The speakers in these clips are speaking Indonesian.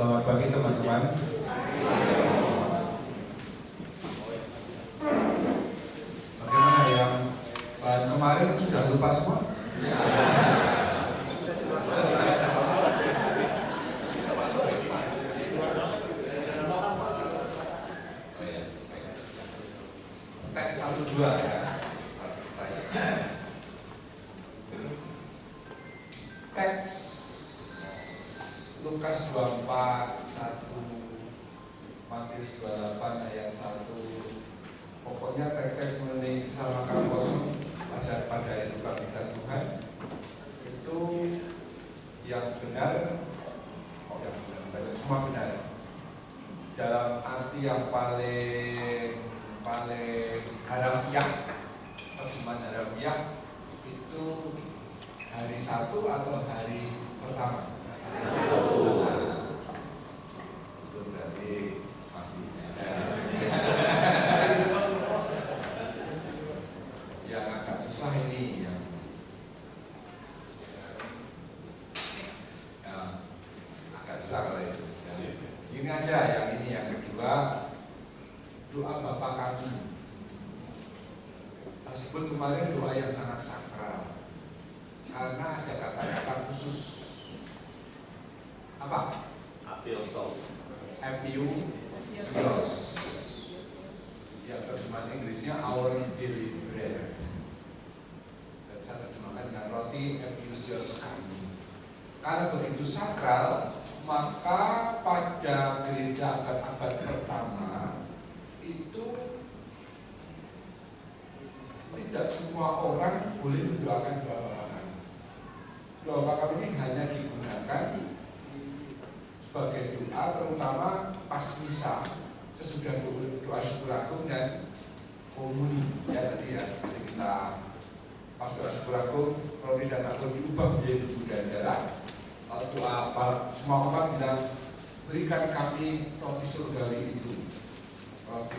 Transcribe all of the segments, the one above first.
Selamat pagi teman-teman. Bagaimana yang kemarin sudah lupa semua? Tes 1-2 ya. Teks Lukas 24, 1, Matius 28 ayat 1. Pokoknya teks-teks mengenai kisah makam kosong pada hari kebangkitan Tuhan itu yang benar, semua benar. Dalam arti yang paling harafiah, terjemahan harafiah itu hari 1 atau hari pertama. Itu berarti masih yang agak susah ini yang agak susah kalau itu. Ini aja yang ini yang kedua, doa Bapa kami. Saya sebut kemarin doa yang sangat sakral karena ada kata-kata khusus. Apa? Apiousios. Yang terjemahan Inggrisnya our daily bread. Dan saya terjemahkan dengan roti apiousios kami. Karena begitu sakral, maka pada gereja abad-abad pertama itu tidak semua orang boleh mendoakan doa Bapa kami. Doa Bapa kami ini hanya digunakan sebagai doa terutama pas misa sesudah doa syukur agung dan komuni ya tadi ya. Jadi kita pas doa syukur agung roti dan agung diubah menjadi tubuh dan darah. Lalu doa apa semua umat bilang berikan kami roti surgawi itu, roti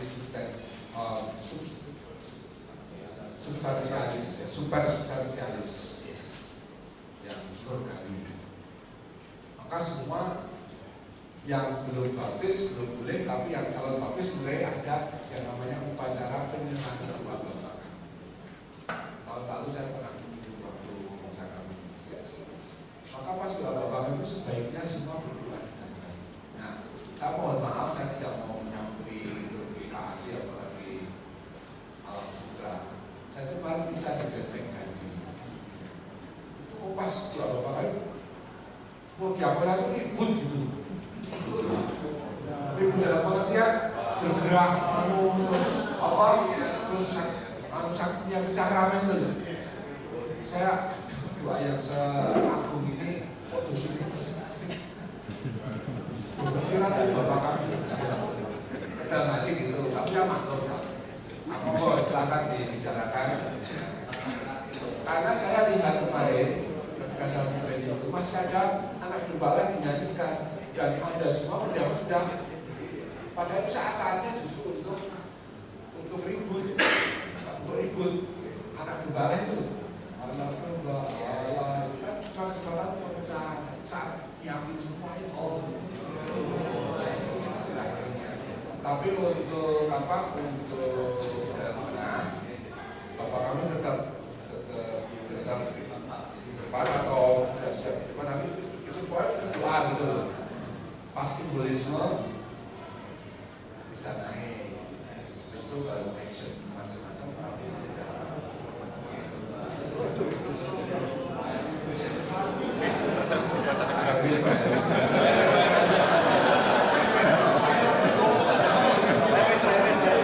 substansialis ya, super substansialis yang surgawi. Maka semua yang belum baptis belum boleh, tapi yang calon baptis mulai ada yang namanya upacara penyerahan doa Bapa. Tahun lalu saya pernah menyinggung waktu masa kami inisiasi. Maka pas doa Bapa itu sebaiknya semua berdoa dengan baik. Nah, saya mohon maaf, saya tidak mau menyampuri liturgi apalagi alam sutra. Saya itu paling bisa dibentengkan ini. Itu pas doa Bapa mau diapalah itu ribut gitu. Ribut dalam pengertian bergerak, terus punya bicara mental. Saya doa yang seagung ini kok dosanya masing-masing. Kira dari Bapak kami sedang nanti gitu, tapi ya matur Pak. Monggo silakan dibicarakan. Karena saya lihat kemarin ketika saya sampai itu masih ada anak gembala dinyanyikan dan Anda semua sudah padahal saat-saatnya justru untuk ribut anak gembala itu. Allah itu kan cuma kesempatan pemecahan saat nyiapin semua itu. Tapi untuk jalan tengah, Bapak kami tetap di depan atau sudah siap di depan, tapi itu doa gitu. Pas simbolisme bisa naik, terus itu baru action macam-macam, tapi tidak.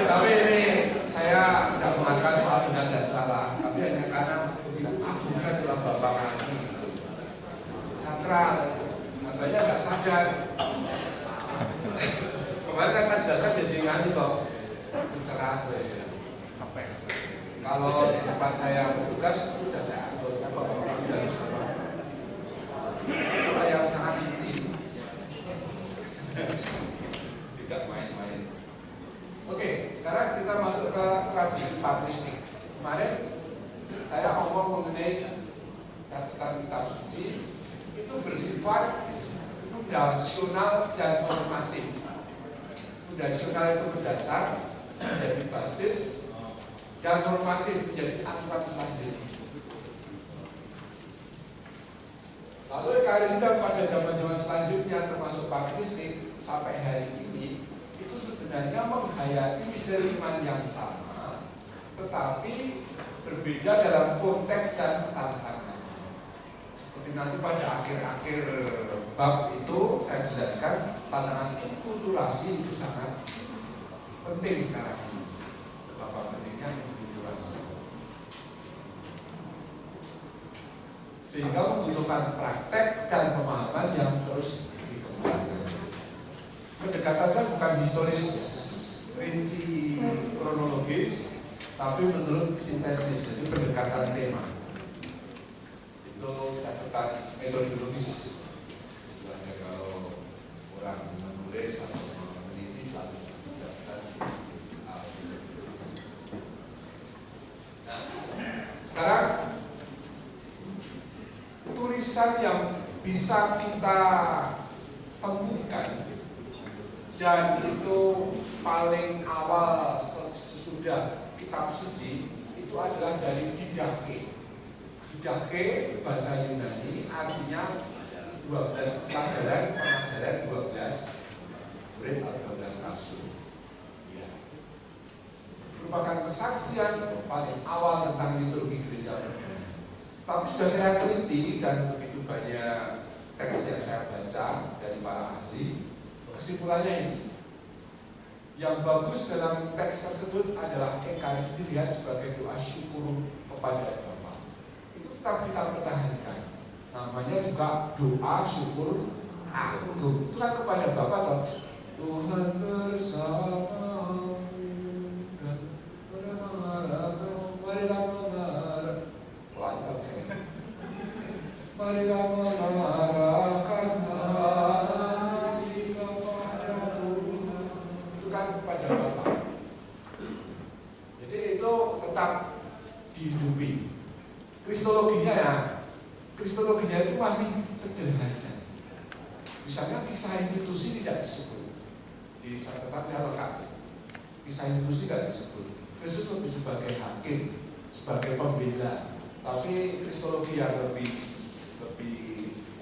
Tapi ini saya tidak mengatakan soal benar dan salah, tapi hanya karena agungnya dalam Bapa kami sakral, makanya nggak sadar. Kemarin kan saya jelaskan jadi nganti kok pencerahan kalau di tempat saya bertugas itu sudah saya atur Bapak kami harus apa yang sangat suci, tidak main-main. Oke, sekarang kita masuk ke tradisi patristik. Kemarin saya ngomong mengenai catatan kitab suci itu bersifat fundasional dan normatif. Fundasional itu berdasar, menjadi basis, dan normatif menjadi aturan selanjutnya. Lalu Ekaristi pada zaman-zaman selanjutnya termasuk patristik sampai hari ini itu sebenarnya menghayati misteri iman yang sama, tetapi berbeda dalam konteks dan tantangannya. Seperti nanti pada akhir-akhir bab itu saya jelaskan tantangan inkulturasi itu sangat penting sekarang ini. Betapa pentingnya inkulturasi. Sehingga membutuhkan praktek dan pemahaman yang terus dikembangkan. Pendekatan saya bukan historis rinci kronologis, tapi menurut sintesis, jadi pendekatan tema. Itu catatan metodologis. Istilahnya kalau orang menulis atau meneliti selalu catatan. Nah, sekarang tulisan yang bisa kita temukan dan itu paling awal sesudah kitab suci itu adalah dari Didache. Didache bahasa Yunani artinya 12 pengajaran 12 murid atau 12 rasul. Ya. Merupakan kesaksian paling awal tentang liturgi gereja modern. Tapi sudah saya teliti dan begitu banyak teks yang saya baca dari para ahli, kesimpulannya ini. Yang bagus dalam teks tersebut adalah Ekaristi dilihat sebagai doa syukur kepada Bapa. Itu tetap kita pertahankan. Namanya juga doa syukur agung. Itu kan kepada Bapa toh. Tuhan bersamamu dan marilah mengarah. Marilah mengarahkan hati kepada Tuhan. Itu kan kepada Bapa. Jadi itu tetap dihidupi. Kristologinya itu masih sederhana. Misalnya kisah institusi tidak disebut. Di catatan saya lengkap. Kisah institusi tidak disebut. Kristus lebih sebagai hakim, sebagai pembela. Tapi kristologi yang lebih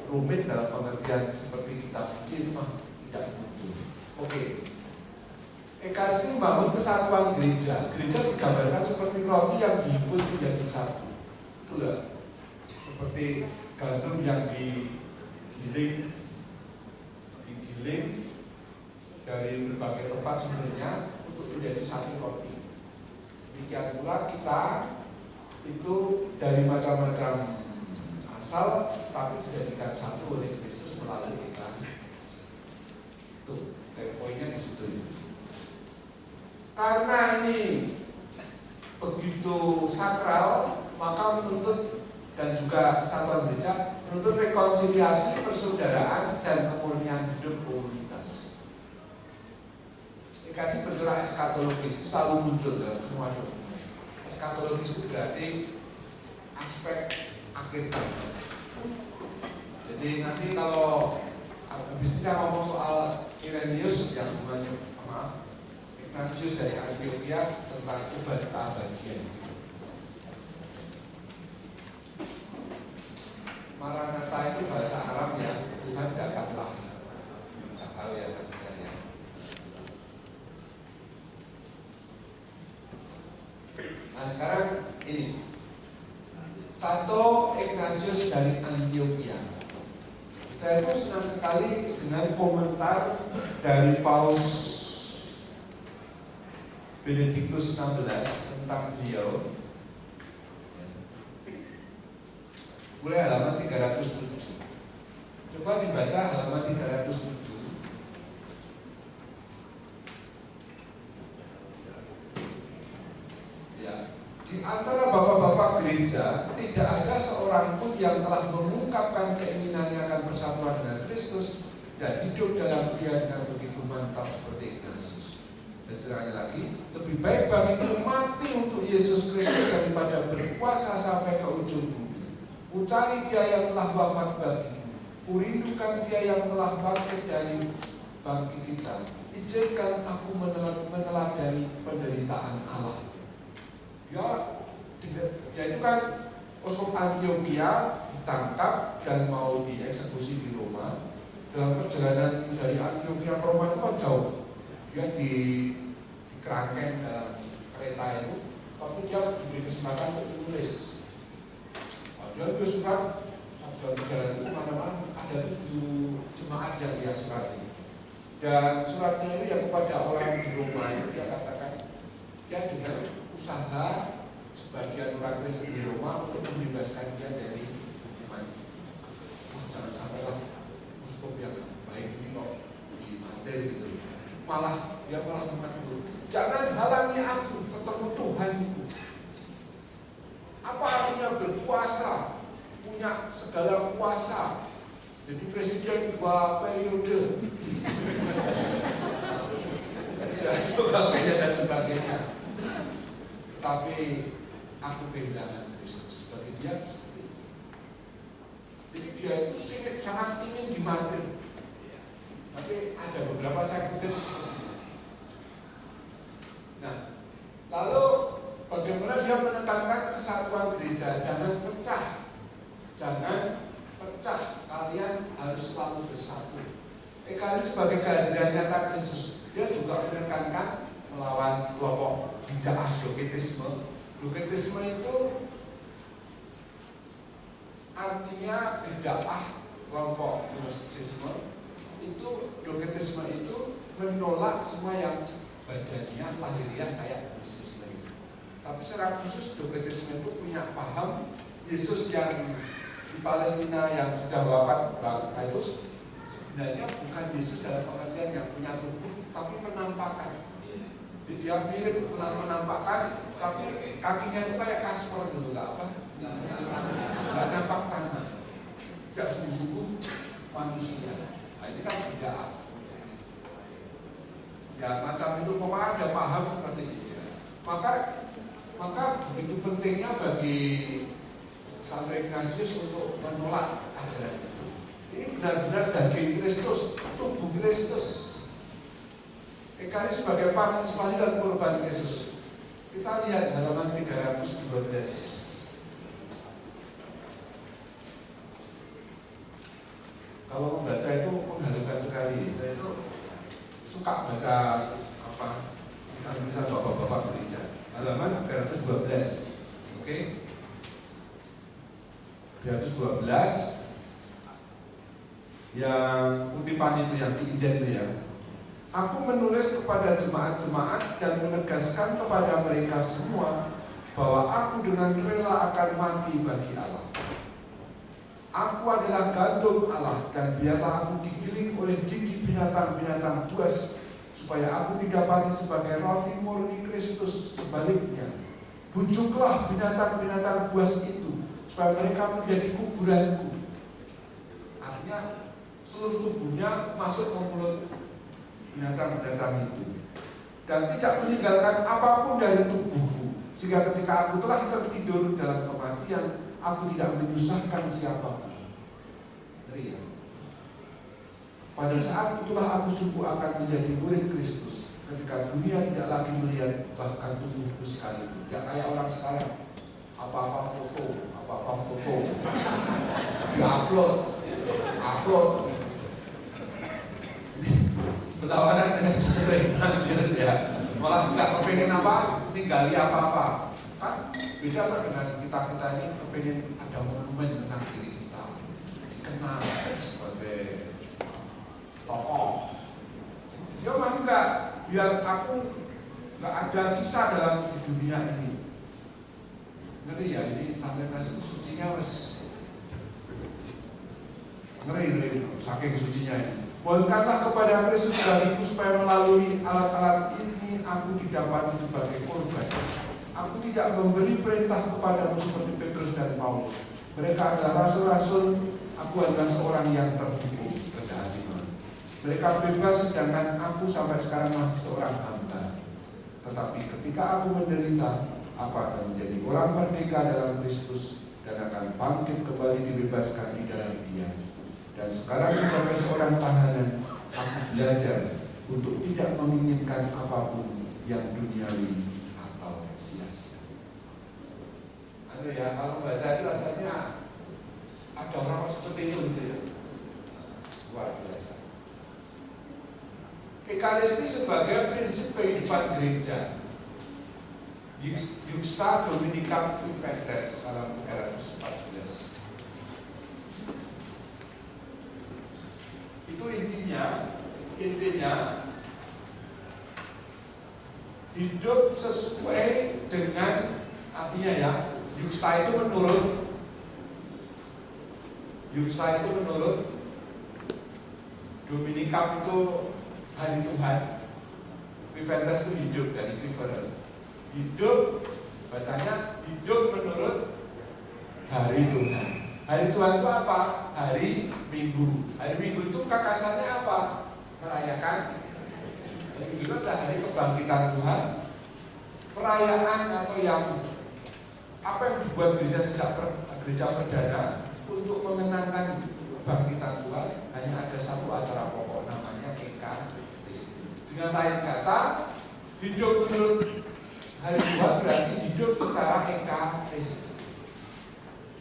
rumit dalam pengertian seperti kitab suci itu mah tidak muncul. Oke. Ekaristi membangun kesatuan gereja. Gereja digambarkan seperti roti yang dihimpun menjadi satu. Itulah seperti gandum yang digiling dari berbagai tempat sumbernya untuk menjadi satu roti. Demikian pula kita itu dari macam-macam asal, tapi dijadikan satu oleh Kristus melalui Ekaristi. Tuh, poinnya di situ. Karena ini begitu sakral, maka menuntut dan juga kesatuan gereja menuntut rekonsiliasi, persaudaraan, dan kemurnian hidup komunitas. Ekaristi bergerak eskatologis selalu muncul dalam semua dokumen. Eskatologis itu berarti aspek akhir zaman. Jadi nanti kalau habis ini saya ngomong soal Irenaeus yang hubungannya Ignatius dari Antioquia tentang obat keabadian. Maranatha itu bahasa Arab ya, Tuhan datanglah. Nggak tahu ya saya. Nah sekarang ini Santo Ignatius dari Antioquia. Saya itu senang sekali dengan komentar dari Paus Benediktus XVI tentang beliau. Mulai halaman 307. Coba dibaca halaman 307. Ya. Di antara bapak-bapak gereja tidak ada seorang pun yang telah mengungkapkan keinginannya akan bersama dengan Kristus dan hidup dalam Dia dengan begitu mantap seperti Ignatius. Dan terangnya lagi, lebih baik bagiku mati untuk Yesus Kristus daripada berpuasa sampai ke ujung bumi, mencari Dia yang telah wafat bagimu, Kurindukan Dia yang telah bangkit dari bangkit kita. Izinkan aku meneladani penderitaan Allah. Dia itu kan Uskup Antioquia ditangkap dan mau dieksekusi di Roma. Dalam perjalanan dari Antioquia ke Roma itu kan jauh. Dia dikerangkeng dalam kereta itu, tapi dia diberi kesempatan untuk menulis. Dia nulis surat dalam perjalanan itu mana-mana ada 7 jemaat yang dia surati. Dan suratnya itu ya kepada orang di Roma itu dia katakan dia dengan usaha sebagian orang Kristen di Roma untuk membebaskan dia dari hukuman. Jangan sampailah uskup yang baik ini kok dimantel gitu. Dia malah mengatur, jangan halangi aku ketemu Tuhanku. Apa artinya berkuasa, punya segala kuasa, jadi presiden 2 periode, dan sebagainya dan sebagainya. Tetapi aku kehilangan Kristus. Bagi dia seperti itu. Jadi dia itu sangat ingin dimati. Tapi ada beberapa saya kutip. Nah, lalu bagaimana dia menekankan kesatuan gereja? Jangan pecah. Kalian harus selalu bersatu. Kalian sebagai kehadiran nyata Kristus, dia juga menekankan melawan kelompok bid'ah doketisme. Doketisme itu artinya bid'ah kelompok gnostisisme. Doketisme itu menolak semua yang badaniah, lahiriah kayak gnostisme itu. Tapi secara khusus doketisme itu punya paham Yesus yang di Palestina yang sudah wafat itu sebenarnya bukan Yesus dalam pengertian yang punya tubuh, tapi penampakan. Jadi dia mirip menampakkan, tapi kakinya itu kayak Kasper dulu, nggak nampak tanah, tidak sungguh-sungguh manusia. Nah, ini kan tidak. Ya macam itu, pokoknya ada paham seperti itu. Maka begitu pentingnya bagi Santo Ignatius untuk menolak ajaran itu. Ini benar-benar daging Kristus, tubuh Kristus. Kali sebagai partisipasi dan korban Yesus. Kita lihat halaman 312. Kalau membaca itu mengharukan sekali. Saya itu suka baca tulisan bapak-bapak gereja. Halaman 312. Oke. 312. Yang kutipan itu yang diinden itu ya. Aku menulis kepada jemaat-jemaat dan menegaskan kepada mereka semua bahwa aku dengan rela akan mati bagi Allah. Aku adalah gandum Allah dan biarlah aku digiling oleh gigi binatang-binatang buas supaya aku didapati sebagai roti murni Kristus. Sebaliknya, bujuklah binatang-binatang buas itu supaya mereka menjadi kuburanku. Artinya seluruh tubuhnya masuk ke mulut binatang-binatang itu dan tidak meninggalkan apapun dari tubuhku, sehingga ketika aku telah tertidur dalam kematian, aku tidak menyusahkan siapapun. Ngeri ya? Pada saat itulah aku sungguh akan menjadi murid Kristus, ketika dunia tidak lagi melihat bahkan tubuhku sekalipun. Tidak kayak orang sekarang, apa-apa foto diupload. Berlawanan dengan Santo Ignatius ya, malah nggak kepengen tinggali apa-apa. Kan beda kan dengan kita ini kepengen ada monumen tentang diri kita, dikenal sebagai tokoh. Dia mah enggak, biar aku nggak ada sisa dalam dunia ini. Ngeri ya, ini Santo Ignatius sucinya ngeri saking sucinya ini. Mohonkanlah kepada Kristus bagiku supaya melalui alat-alat ini aku didapati sebagai korban. Aku tidak memberi perintah kepadamu seperti Petrus dan Paulus. Mereka adalah rasul-rasul, aku adalah seorang yang tertipu. Mereka bebas sedangkan aku sampai sekarang masih seorang hamba. Tetapi ketika aku menderita, aku akan menjadi orang merdeka dalam Kristus dan akan bangkit kembali dibebaskan di dalam Dia. Dan sekarang sebagai seorang tahanan, aku belajar untuk tidak menginginkan apapun yang duniawi atau sia-sia. Anu ya, kalau bahasa itu rasanya ada orang seperti itu gitu ya. Luar biasa. Ekaristi sebagai prinsip kehidupan gereja. Juxta Dominicam Juventus salam 314. Itu intinya hidup sesuai dengan artinya ya, juxta itu menurut Dominicam itu hari Tuhan, Viventus itu hidup dari vivere, hidup bacanya hidup menurut hari Tuhan. Hari Tuhan itu apa? Hari Minggu. Hari Minggu itu kakasannya apa? Merayakan. Hari Minggu itu adalah hari kebangkitan Tuhan. Perayaan atau yang apa yang dibuat gereja sejak gereja perdana untuk mengenangkan kebangkitan Tuhan hanya ada satu acara pokok namanya Ekaristi. Dengan lain kata, hidup menurut hari Tuhan berarti hidup secara Ekaristi.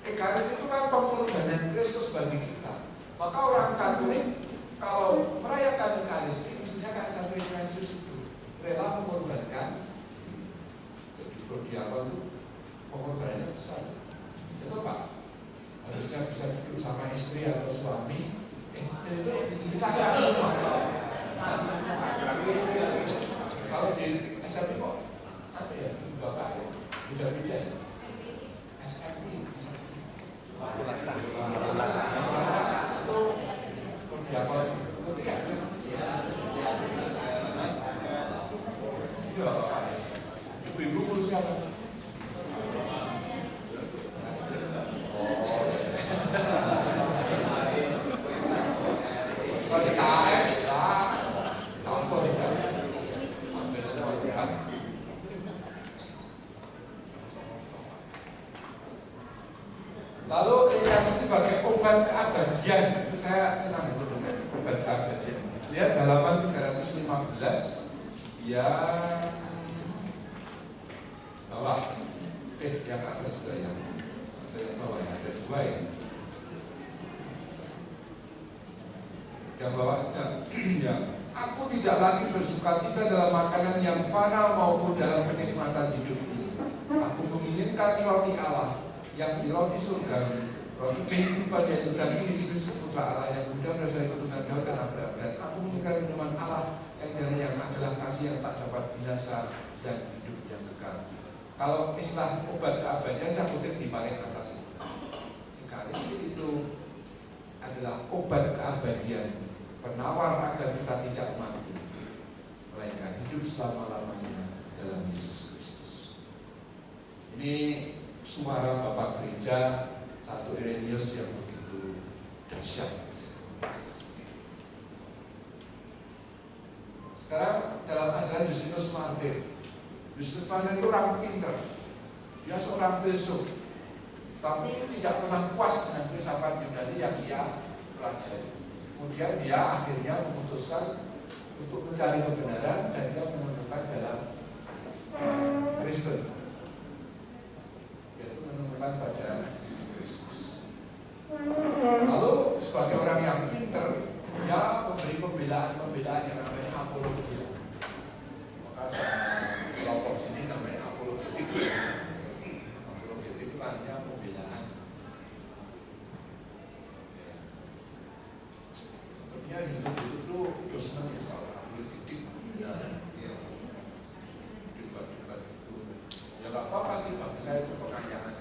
Ekaristi itu kan pengorbanan Kristus bagi kita. Maka orang Katolik kalau merayakan Ekaristi mestinya kan satu Yesus itu rela mengorbankan. Jadi berdialog itu pengorbanannya besar. Itu Pak, harusnya bisa duduk sama istri atau suami. Itu kita akan semua. Kalau di SMP kok apa ya? Bapak ya, udah beda ya. SMP. Itu berdialog itu ya. Iya Bapak ya. Ibu-ibu ngurus siapa? Kalau di KS ya contoh ya. Hampir semua kan. Lalu Ekaristi sebagai obat keabadian, itu saya senang itu dengan obat keabadian. Lihat halaman 315 yang bawah, yang atas juga yang atau yang bawah ya, ada dua ya. Yang bawah aja, ya. Aku tidak lagi bersukacita dalam makanan yang fana maupun dalam kenikmatan hidup ini. Aku menginginkan roti Allah yang di roti surgawi, roti kehidupan yaitu daging Yesus putra Allah yang mudah berasal dari keturunan Daud dan Abraham. Dan aku menginginkan minuman Allah yang adalah kasih yang tak dapat binasa dan hidup yang kekal. Kalau istilah obat keabadian saya kutip di paling atas itu. Ekaristi itu adalah obat keabadian, penawar agar kita tidak mati, melainkan hidup selama-lamanya dalam Yesus Kristus. Ini suara Bapak Gereja satu Irenaeus yang begitu dahsyat. Sekarang dalam ajaran Justinus Martyr. Justinus Martyr itu orang pintar. Dia seorang filsuf, tapi tidak pernah puas dengan filsafat Yunani yang dia pelajari. Kemudian dia akhirnya memutuskan untuk mencari kebenaran dan dia menemukan dalam Kristen, yaitu menemukan pada Kristus. Lalu sebagai orang yang pintar, dia memberi pembelaan yang namanya apologia. Maka sama kelompok sini namanya apologetik. Apologetik itu artinya pembelaan. Sepertinya YouTube itu dosen ya soal apologetik. Debat-debat itu. Ya nggak apa-apa sih, bagi saya itu pertanyaan.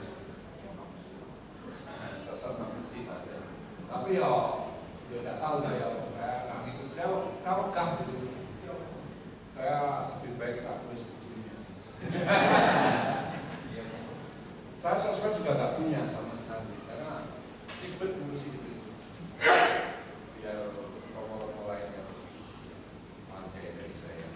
Sosok manusia ada. Tapi ya nggak tahu saya nggak ngikut, saya regah gitu. Saya lebih baik tak tulis bukunya. Saya sosmed juga nggak punya sama sekali karena ribet ngurusin itu. Biar romo-romo lain yang pakai dari saya.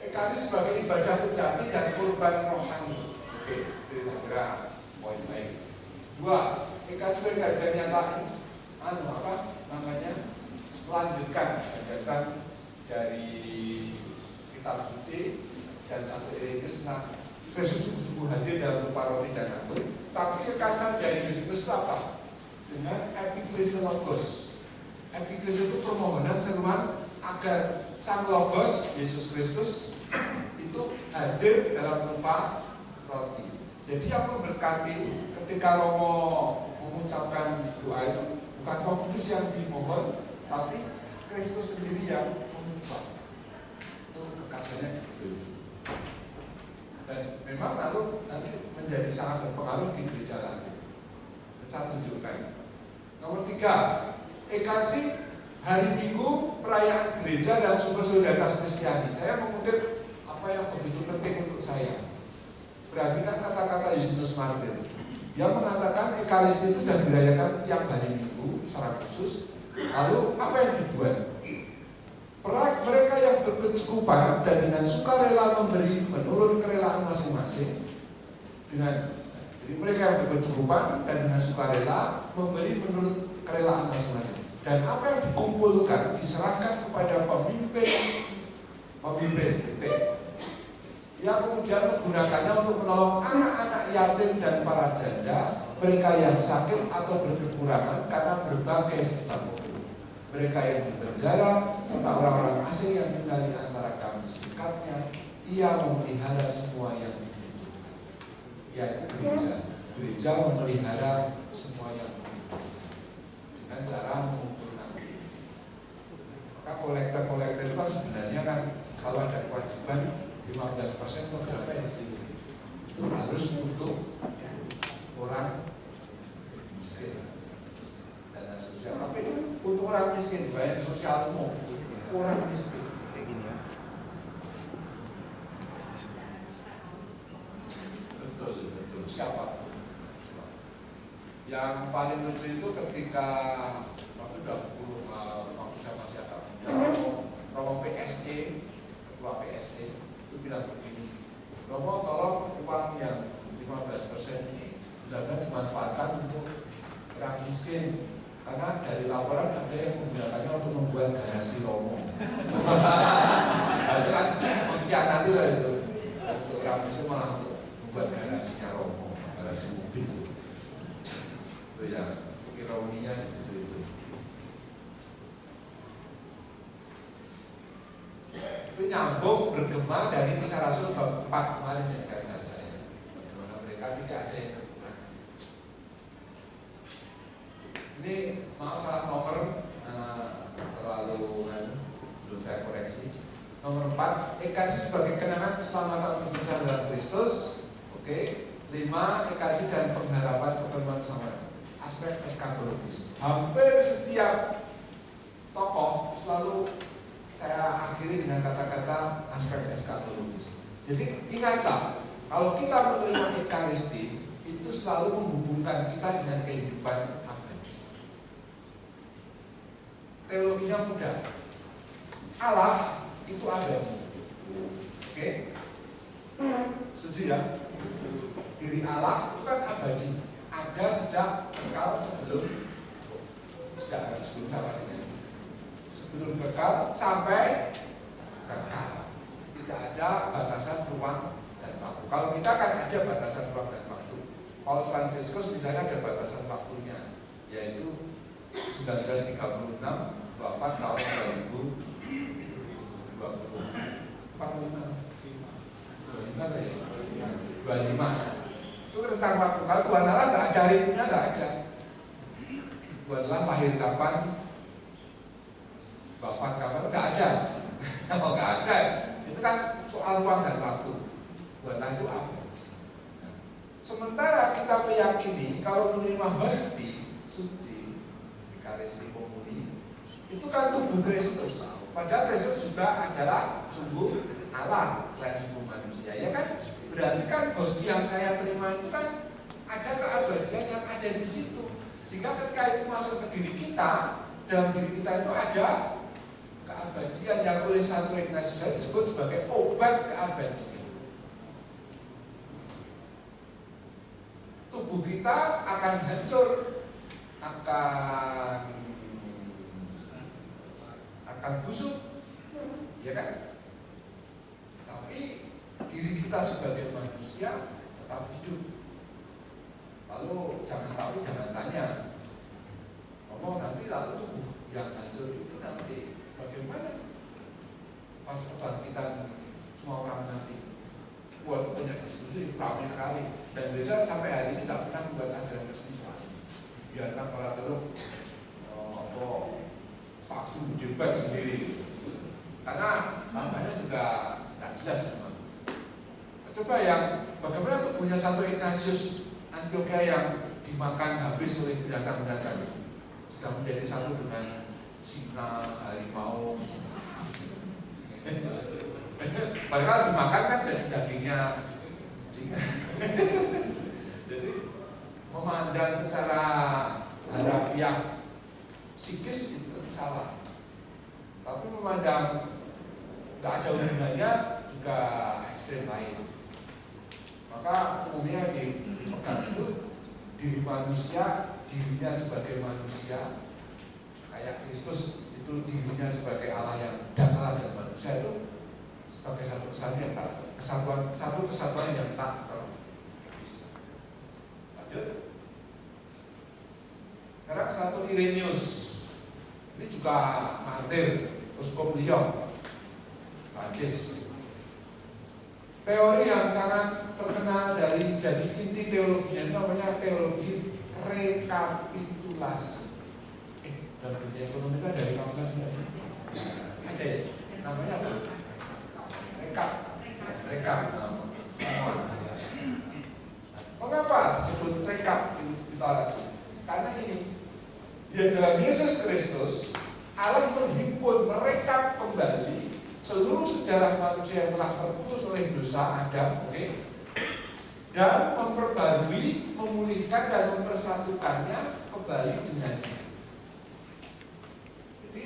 Ekaristi sebagai ibadah sejati dan kurban rohani. Oke, kira-kira poin baik. 2. ketika sudah nyata melanjutkan gagasan dari kitab suci dan satu Irenaeus tentang Kristus sungguh hadir dalam rupa roti dan anggur. Tapi kekasan dari Kristus itu apa? Dengan epiklesis logos. Epiklesis itu permohonan seruan agar sang logos Yesus Kristus itu hadir dalam rupa roti. Jadi yang memberkati ketika Romo mengucapkan doa itu bukan Roh Kudus yang dimohon, tapi Kristus sendiri yang mengucap. Itu kekasannya itu. Dan memang lalu nanti menjadi sangat berpengaruh di gereja nanti. Saya tunjukkan. Nomor 3, Ekaristi hari Minggu perayaan gereja dan sumber solidaritas Kristiani. Saya mengutip apa yang begitu penting untuk saya. Perhatikan kata-kata Justinus Martyr. Dia mengatakan Ekaristi itu sudah dirayakan setiap hari Minggu secara khusus. Lalu apa yang dibuat? Mereka yang berkecukupan dan dengan sukarela memberi menurut kerelaan masing-masing. Jadi mereka yang berkecukupan dan dengan sukarela memberi menurut kerelaan masing-masing. Dan apa yang dikumpulkan diserahkan kepada pemimpin yang kemudian menggunakannya untuk menolong anak-anak yatim dan para janda, mereka yang sakit atau berkekurangan karena berbagai sebab. Mereka yang di penjara serta orang-orang asing yang tinggal di antara kami. Singkatnya, ia memelihara semua yang dibutuhkan, yaitu gereja. Gereja memelihara semua yang dibutuhkan dengan cara mengumpulkan. Maka kolektor itu kan sebenarnya kan kalau ada kewajiban 15% atau berapa ya sih, itu harus untuk orang miskin. Sosial, tapi untuk orang miskin, banyak sosial umum, orang miskin. Betul. Siapa? Yang paling lucu itu ketika waktu saya masih ada Romo PSE, ketua PSE itu bilang begini, Romo tolong uang yang 15% ini benar-benar dimanfaatkan untuk orang miskin. Karena dari laporan ada yang menggunakannya untuk membuat garasi Romo. Itu kan mengkhianati lah itu. Untuk orang miskin malah untuk membuat garasinya Romo, garasi mobil. Itu yang ironinya di situ itu. Itu nyambung bergema dari Kisah Rasul bab 4 kemarin yang saya baca ya. Bagaimana mereka tidak ada yang ini maaf salah nomor terlalu belum saya koreksi. Nomor 4, Ekaristi sebagai kenangan keselamatan universal dalam Kristus. Oke. 5, Ekaristi dan pengharapan keperluan sama. Aspek eskatologis. Hampir setiap tokoh selalu saya akhiri dengan kata-kata aspek eskatologis. Jadi ingatlah, kalau kita menerima Ekaristi itu selalu menghubungkan kita dengan kehidupan teologinya mudah. Allah itu abadi. Oke? Setuju ya? Diri Allah itu kan abadi. Ada sejak kekal sebelum kekal sampai kekal. Tidak ada batasan ruang dan waktu. Kalau kita kan ada batasan ruang dan waktu. Paus Fransiskus misalnya ada batasan waktunya, yaitu 1936 wafat tahun 2025 itu rentang waktu. Kalau Tuhan Allah nggak ada harinya, nggak ada. Tuhan Allah lahir kapan, wafat kapan, nggak ada. Kalau nggak ada, itu kan soal ruang dan waktu. Tuhan Allah itu apa? Sementara kita meyakini kalau menerima hostia suci, Ekaristi komuni, itu kan tubuh Kristus. Padahal Kristus juga adalah sungguh Allah selain sungguh manusia, ya kan? Berarti kan hostia yang saya terima itu kan ada keabadian yang ada di situ. Sehingga ketika itu masuk ke diri kita, dalam diri kita itu ada keabadian yang oleh Santo Ignatius disebut sebagai obat keabadian. Tubuh kita akan hancur akan busuk, ya kan? Tapi diri kita sebagai manusia tetap hidup. Lalu jangan tanya, nanti lalu tubuh yang hancur itu nanti bagaimana? Pas kebangkitan semua orang nanti. Wah, itu banyak diskusi, ramai sekali. Dan gereja sampai hari ini tidak pernah membuat ajaran resmi soal ini. Biarkan para teluk waktu debat sendiri. Karena namanya juga tidak jelas memang. Coba yang bagaimana tubuhnya Santo Ignatius Antioquia yang dimakan habis oleh binatang-binatang, sudah menjadi satu dengan singa, harimau. Padahal dimakan kan jadi dagingnya singa. Jadi memandang secara harafiah psikis itu salah. Tapi memandang nggak ada hubungannya juga ekstrem lain. Maka umumnya dipegang itu diri manusia, dirinya sebagai manusia, kayak Kristus itu dirinya sebagai Allah yang Allah dan manusia itu sebagai satu kesatuan yang tak terpisah. Lanjut. Sekarang Santo Irenaeus, ini juga martir, uskup Lyon, Prancis. Teori yang sangat terkenal dari jadi inti teologinya ini namanya teologi rekapitulasi. Dalam dunia ekonomi kan ada rekapitulasi nggak sih? Ada ya? Namanya apa? Rekap. Mengapa disebut rekapitulasi? Karena ini, ya dalam Yesus Kristus Allah menghimpun, merekap kembali seluruh sejarah manusia yang telah terputus oleh dosa Adam, dan memperbarui, memulihkan dan mempersatukannya kembali dengannya. Jadi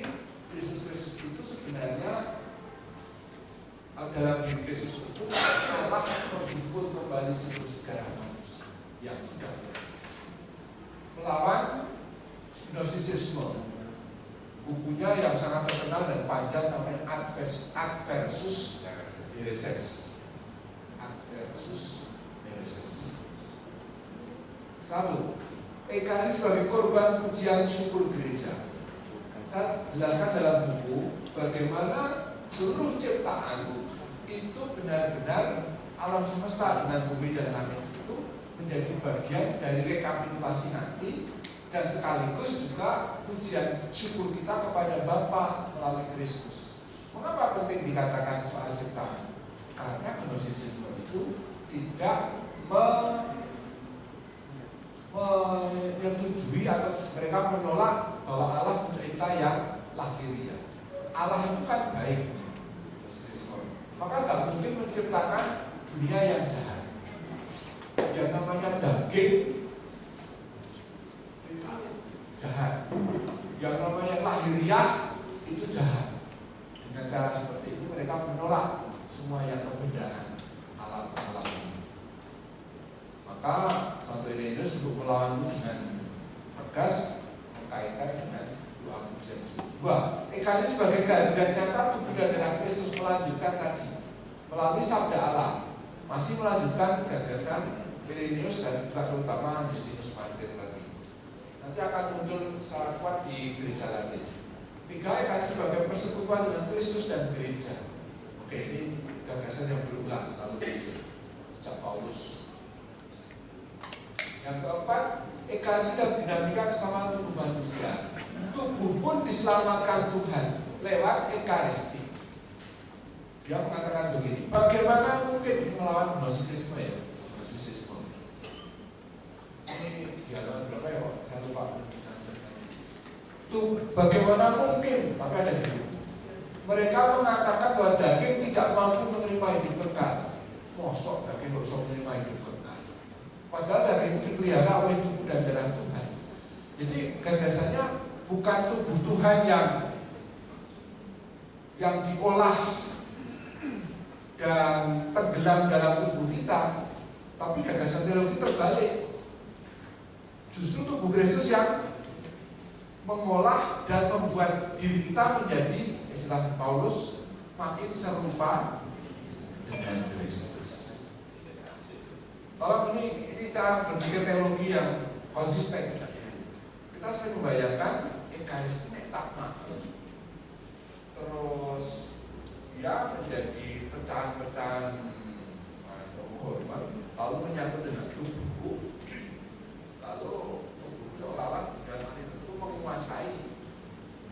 Yesus Kristus itu sebenarnya dalam diri Kristus itu telah menghimpun kembali seluruh sejarah manusia yang sudah melawan gnostisisme. Bukunya yang sangat terkenal dan panjang namanya Ad versus Hereses. Ad versus Hereses. 1. Ekaristi sebagai korban pujian syukur gereja. Saya jelaskan dalam buku bagaimana seluruh ciptaan itu benar-benar alam semesta dengan bumi dan langit itu menjadi bagian dari rekapitulasi nanti, dan sekaligus juga pujian syukur kita kepada Bapa melalui Kristus. Mengapa penting dikatakan soal ciptaan? Karena gnostisisme itu tidak menyetujui atau mereka menolak bahwa Allah pencipta yang lahiriah. Allah itu kan baik, maka tidak mungkin menciptakan dunia yang jahat. Yang namanya daging jahat, yang namanya lahiriah itu jahat. Dengan cara seperti itu mereka menolak semua yang perbedaan alam ini. Maka Santo Irenaeus untuk melawan dengan tegas mengkaitkan dengan doa pujian syukur. Ekaristi sebagai kehadiran nyata tubuh dan darah Kristus melanjutkan tadi melalui sabda Allah, masih melanjutkan gagasan Irenaeus dan juga terutama Justinus Martir tadi. Nanti akan muncul secara kuat di gereja Latin. 3. Ekaristi sebagai persekutuan dengan Kristus dan gereja. Oke, ini gagasan yang berulang selalu muncul sejak Paulus. Yang keempat, ekaristi dan dinamika keselamatan tubuh manusia. Tubuh pun diselamatkan Tuhan lewat ekaristi. Dia mengatakan begini, bagaimana mungkin melawan gnostisisme ya? Gnostisisme. Ini di halaman berapa ya Pak? Saya lupa. Itu bagaimana mungkin? Tapi ada di buku. Mereka mengatakan bahwa daging tidak mampu menerima hidup kekal. Mosok daging tidak bisa menerima hidup kekal. Padahal daging itu dipelihara oleh tubuh dan darah Tuhan. Jadi gagasannya bukan tubuh Tuhan yang diolah dan tenggelam dalam tubuh kita, tapi gagasan teologi terbalik. Justru tubuh Kristus yang mengolah dan membuat diri kita menjadi, istilah Paulus, makin serupa dengan Kristus. Tolong ini cara berpikir teologi yang konsisten. Kita sering membayangkan Ekaristi tak makan, terus ya menjadi pecahan-pecahan hormat, lalu menyatu dengan tubuh, lalu tubuh seolah-olah dan itu menguasai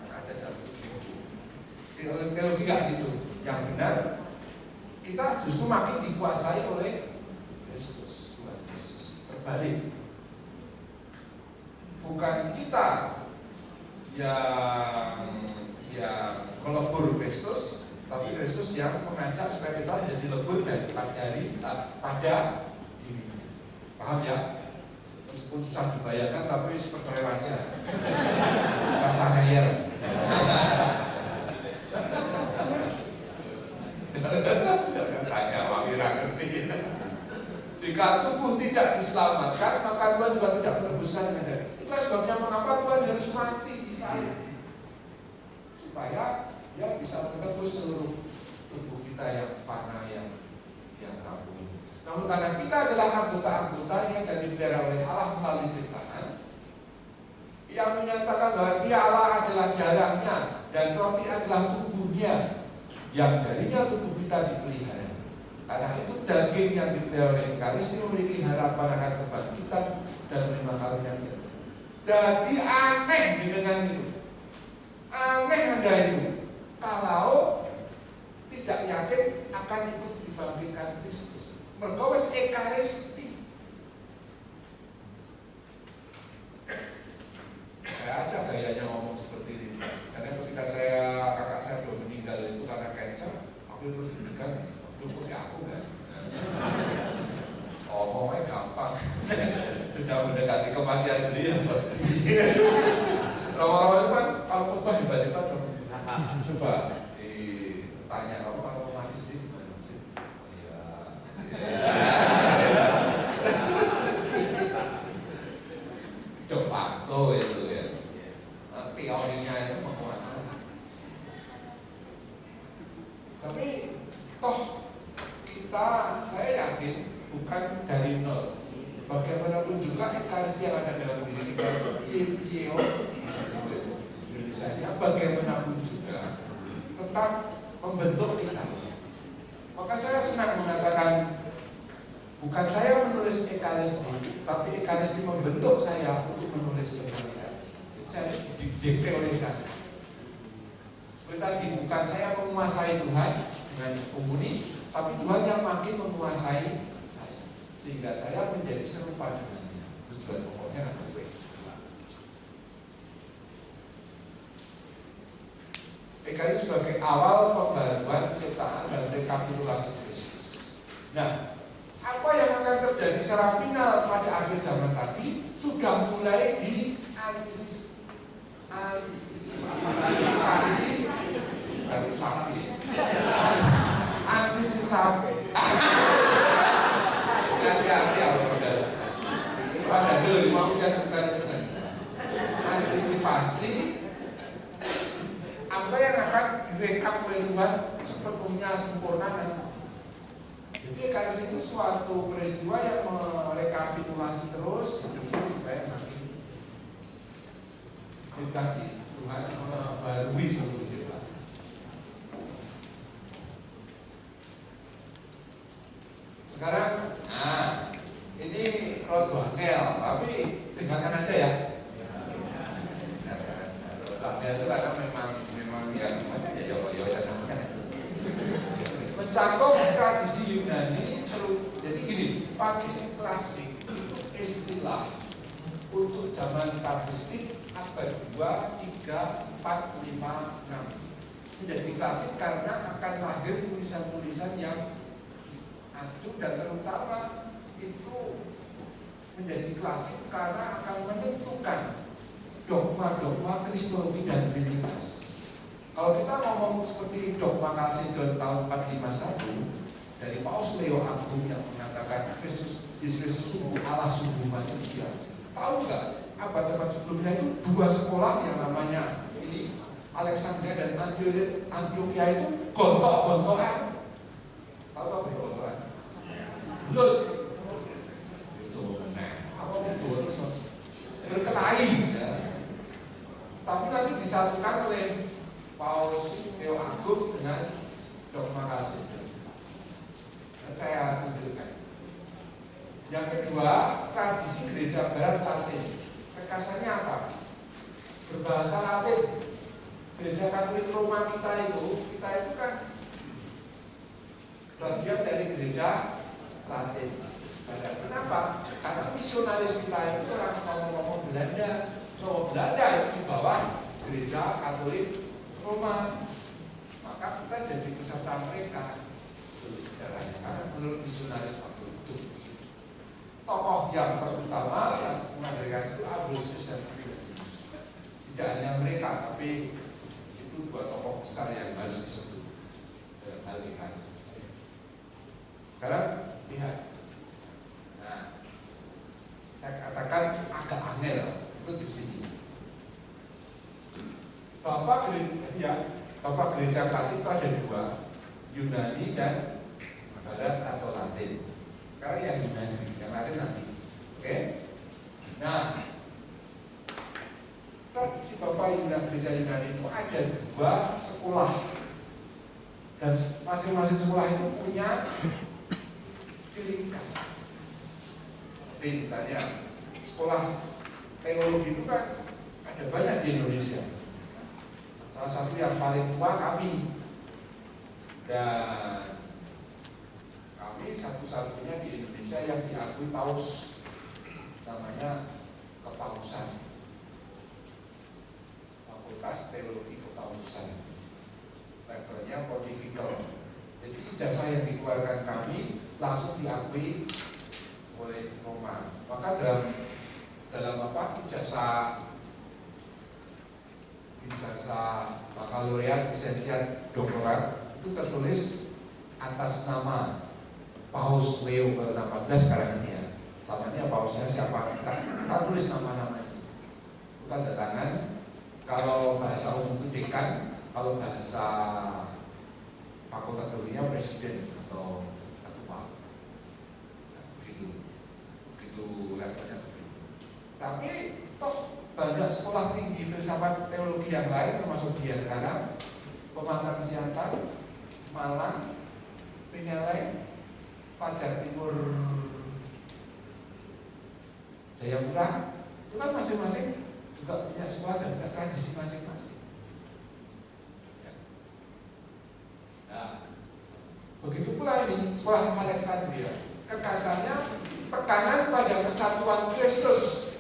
yang ada dalam tubuh. Teologi nggak gitu. Yang benar, kita justru makin dikuasai oleh Kristus, Tuhan Yesus. Terbalik. Bukan kita yang melebur Kristus, tapi Kristus yang mengajak supaya kita menjadi lebur pada dirinya. Paham ya? Meskipun susah dibayangkan, tapi percaya aja. Rasa ngeyel. Tanya Wamira ngerti. Jika tubuh tidak diselamatkan, maka Tuhan juga tidak menebuskan dengan darah. Itulah sebabnya mengapa Tuhan harus mati di salib, supaya Dia bisa menebus seluruh tubuh kita yang fana, yang rapuh ini. Namun karena kita adalah anggota-anggotanya dan dipelihara oleh Allah melalui ciptaan, yang menyatakan bahwa Dia Allah adalah darahnya dan roti adalah tubuhnya, yang darinya tubuh kita dipelihara. Karena itu daging yang dipelihara oleh Ekaristi memiliki harapan akan kebangkitan dan menerima karunia kita. Jadi aneh dengan itu. Aneh Anda itu kalau tidak yakin akan ikut dibangkitkan Kristus. Mergo wis Ekaristi. Saya aja gayanya ngomong seperti ini. Karena ketika kakak saya belum meninggal itu karena cancer, aku terus deg-degan. Seperti aku kan, ngomongnya gampang, sudah mendekati kematian sendiri. Rawa-rawa itu kan kalau khotbah tiba-tiba coba ditanya kamu kalau mati sendiri gimana sih? De facto itu ya, teorinya itu menguasai. Tapi toh saya yakin bukan dari nol. Bagaimanapun juga Ekaristi yang ada dalam diri kita, Indonesia, bagaimanapun juga tetap membentuk kita. Maka saya senang mengatakan bukan saya menulis Ekaristi, tapi Ekaristi membentuk saya untuk menulis tentang Ekaristi. Saya didikte oleh Ekaristi. Seperti tadi, bukan saya menguasai Tuhan dengan komuni, tapi Tuhan yang makin menguasai saya, sehingga saya menjadi serupa dengannya. Tujuan pokoknya kan itu. Ekaristi sebagai awal pembaruan ciptaan dan rekapitulasi Kristus. Nah, apa yang akan terjadi secara final pada akhir zaman tadi sudah mulai diantisipasi dari sapi. Antisipasi. Hati-hati ya saudara. Pada dulu bukan antisipasi apa yang akan direkap oleh Tuhan sepenuhnya sempurna dan jadi Ekaristi itu suatu peristiwa yang merekapitulasi terus supaya nanti tadi Tuhan membarui seluruh ciptaan. Sekarang, ini rodo angel, tapi dengarkan aja ya. Rodo angel itu karena memang ya gimana ya mencakup tradisi Yunani. Jadi gini, patristik klasik itu istilah untuk zaman patristik abad 2, 3, 4, 5, 6 menjadi klasik karena akan lahir tulisan-tulisan yang acuh dan terutama itu menjadi klasik karena akan menentukan dogma-dogma Kristologi dan Trinitas. Kalau kita ngomong seperti dogma Kalsedon tahun 451 dari Paus Leo Agung yang mengatakan Kristus Yesus sungguh Allah sungguh manusia, tahu nggak abad-abad sebelumnya itu dua sekolah yang namanya ini Alexandria dan Antioquia itu gontok-gontokan. Tahu gontok-gontokan? Lut. Itu benar. Apa itu terus berkelahi ya. Tapi nanti disatukan oleh Paus Leo Agung dengan dogma Kalsedon. Saya tunjukkan. Yang kedua, tradisi gereja barat Latin. Kekasannya apa? Berbahasa Latin. Gereja Katolik Roma kita itu kan bagian dari gereja Latin. Kenapa? Karena misionaris kita itu orang ngomong Belanda. Belanda itu di bawah gereja Katolik Roma. Maka kita jadi peserta mereka. Caranya karena menurut misionaris waktu itu tokoh yang terutama yang mengajarkan itu Ambrosius dan Aquinas. Tidak hanya mereka, tapi itu dua tokoh besar yang harus disebut dalam hal ini. Sekarang lihat, nah saya katakan agak angel itu di sini. Bapak gereja klasik itu ada dua, Yunani dan Barat atau Latin. Sekarang yang Yunani, yang Latin nanti. Oke? Nah, tradisi Bapak gereja Yunani itu ada dua sekolah. Dan masing-masing sekolah itu punya ciri khas. Seperti misalnya sekolah teologi itu kan ada banyak di Indonesia. Salah satu yang paling tua kami. Dan kami satu-satunya di Indonesia yang diakui paus, namanya Kepausan, Fakultas Teologi Kepausan, levelnya pontifical. Jadi ijazah yang dikeluarkan kami langsung diakui oleh Roma. Maka dalam ijazah bakalaureat, lisensiat, doktorat itu tertulis atas nama Paus Leo ke-14 sekarang ini ya. Namanya pausnya siapa? Kita tulis nama-namanya. Itu tanda tangan. Kalau bahasa umum itu dekan, kalau bahasa fakultas teologinya presiden atau ketua. Nah, begitu levelnya begitu. Tapi toh banyak sekolah tinggi filsafat teologi yang lain termasuk di Ankara, Pematang Siantar, Malang, Penyalai, Fajar Timur, Jayapura, itu kan masing-masing juga punya sekolah dan punya tradisi masing-masing. Ya. Nah, begitu pula ini sekolah Alexandria, kekasannya tekanan pada kesatuan Kristus.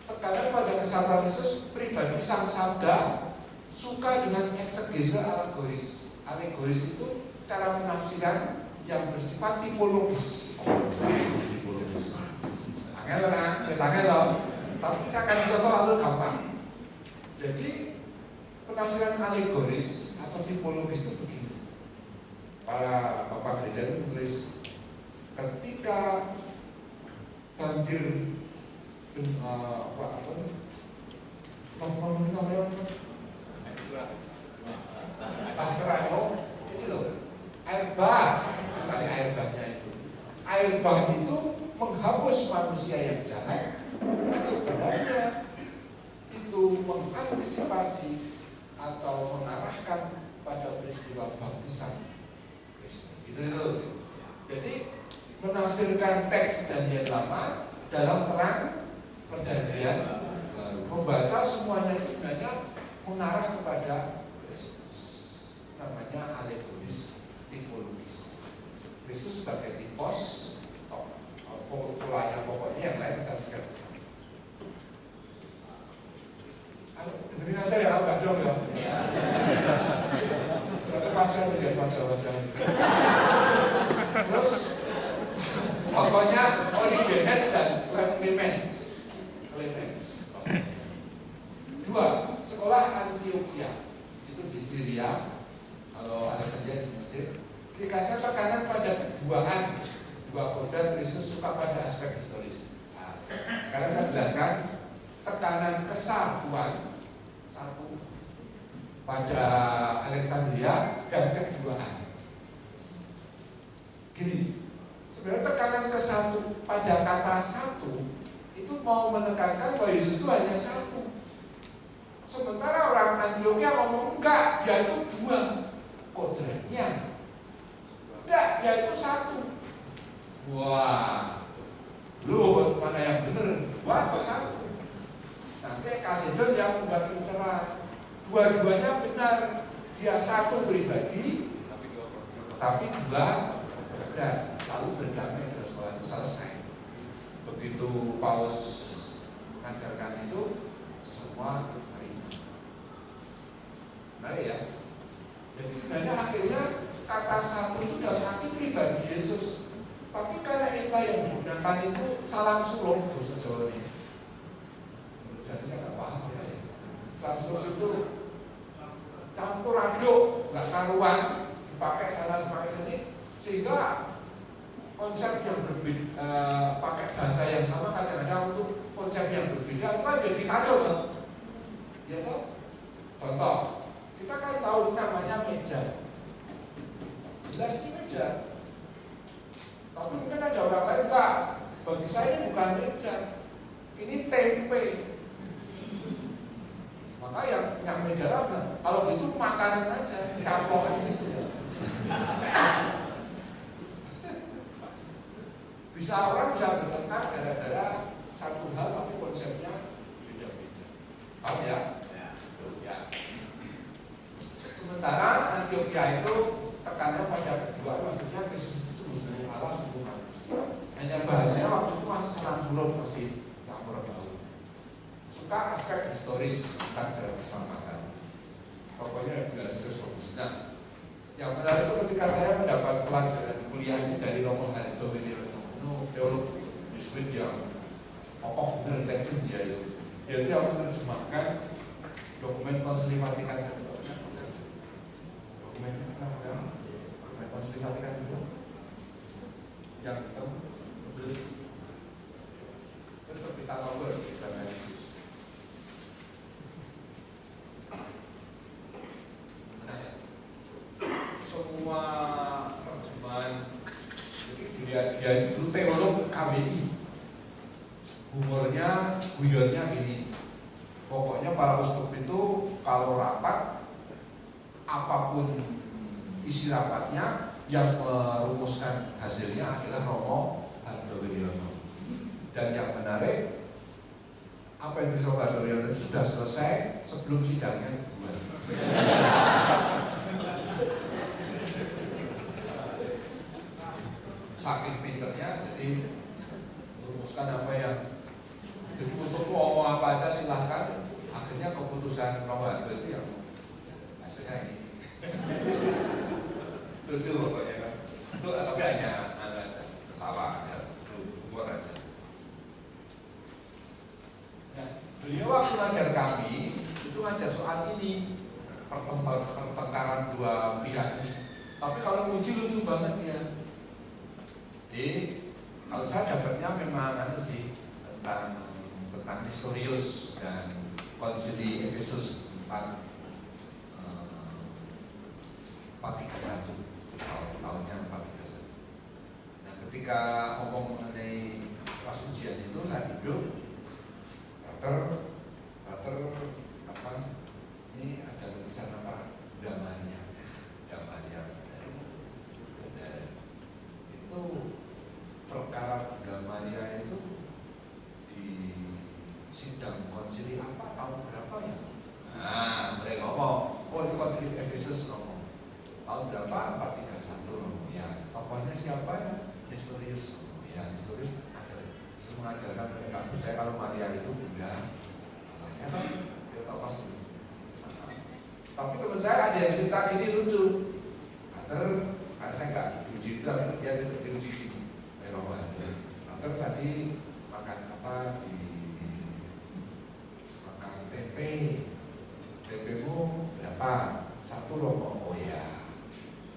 Tekanan pada kesatuan Kristus, pribadi sang sabda suka dengan eksegese alegoris. Alegoris itu cara penafsiran yang bersifat tipologis. Tipologis. Angel loh. Tapi saya akan contoh lalu gampang. Jadi penafsiran alegoris atau tipologis itu begini. Para bapak gereja itu menulis ketika banjir ini loh, air bah, tadi air bahnya itu. Air bah itu menghapus manusia yang jahat. Sebenarnya itu mengantisipasi atau mengarahkan pada peristiwa baptisan Kristus. Gitu. Jadi menafsirkan teks Perjanjian Lama dalam terang Perjanjian Baru. Membaca semuanya itu sebenarnya mengarah kepada namanya alegoris, tipologis. Kristus sebagai tipos, polanya pokoknya yang lain kita fikir bersama. Dengerin aja ya, nggak dong ya. Tapi pasal menjadi wajah-wajah. Terus pokoknya Origenes dan Clemens. Dua, sekolah Antioquia itu di Syria. Kalau Alexandria di Mesir, dikasih tekanan pada keduaan, dua kodrat Kristus suka pada aspek historis. menegaskan tekanan kesatuan, satu pada Alexandria dan keduaan. Gini, sebenarnya tekanan kesatu pada kata satu itu mau menekankan bahwa Yesus itu hanya satu. Sementara orang Antioquia ngomong enggak, dia itu dua kodratnya. Enggak, dia itu satu. Wah, lu mana yang benar, dua atau satu? Nanti Kalsedon yang membuat pencerahan. Dua-duanya benar, dia satu pribadi, tapi dua kodrat. Lalu berdamai dengan sekolah itu selesai. Begitu Paus mengajarkan itu, semua terima. Menarik ya. Jadi sebenarnya akhirnya kata satu itu dalam arti pribadi Yesus. Tapi karena istilah yang digunakan itu salam sulung, bahasa Jawa ini. Jadi saya nggak paham apa ya. Salam sulung itu campur aduk, nggak karuan, dipakai sana sepakai sini, sehingga konsep yang berbeda, pakai bahasa yang sama kadang-kadang untuk konsep yang berbeda itu kan jadi kacau kan? Ya toh? Contoh, kita kan tahu namanya meja. Jelas ini meja. Tapi mungkin ada orang lain enggak. Bagi saya ini bukan meja, ini tempe. Maka yang punya meja apa? Kalau gitu makanan aja, campuran gitu ya. Bisa orang bisa bertengkar gara-gara satu hal tapi konsepnya beda-beda. Paham ya? Ya. Sementara Antioquia itu tekannya pada kedua, maksudnya Yesus itu sungguh-sungguh Allah, sungguh manusia. Hanya bahasanya waktu itu masih selang buruk, masih campur baur. Suka aspek historis tentang sejarah keselamatan. Pokoknya jelas fokus. Nah, yang menarik itu ketika saya mendapat pelajaran kuliah ini dari Romo Harito teolog Yesuit yang tokoh bener legend dia itu. Dia itu yang menerjemahkan dokumen Konsili Vatikan. Dokumen Konsili Vatikan itu yang ketemu belum tetap kita tahu karena Yesus. Semua terjemahan dia itu teolog KBI. Humornya, guyonnya gini. Pokoknya para uskup itu kalau rapat, apapun isi rapatnya, yang merumuskan hasilnya adalah Romo Hartowiryono. Dan yang menarik, apa yang disebut Hartowiryono itu sudah selesai sebelum sidangnya dibuat. Saking pinternya, jadi merumuskan apa yang diusung, ngomong apa aja silahkan. Akhirnya keputusan Romo Harto itu yang hasilnya ini. Lucu pokoknya kan. Tapi hanya aja, ketawa aja, humor aja. Nah, beliau waktu ngajar kami itu ngajar soal ini, pertengkaran dua pihak ini. Tapi kalau uji lucu banget ya. Jadi kalau saya dapatnya memang sih tentang Nestorius dan Konsili Efesus 431 tahunnya 431. Nah ketika ngomong mengenai pas ujian itu saya duduk, Brother apa ini ada tulisan apa Damaria itu perkara Bunda Maria itu di sidang konsili apa tahun berapa ya? Nah, mereka ngomong, oh itu konsili Efesus ngomong tahun berapa? 431 ngomong ya. Tokohnya siapa ya? Nestorius ngomong ya. Nestorius mengajarkan mereka percaya kalau Maria itu Bunda ya kan? Dia tokoh sendiri. Tapi teman saya ada yang cerita ini lucu. Karena saya nggak diuji itu, tapi dia diuji ini. Nanti tadi makan apa di makan tempemu berapa? Satu Romo. Oh ya,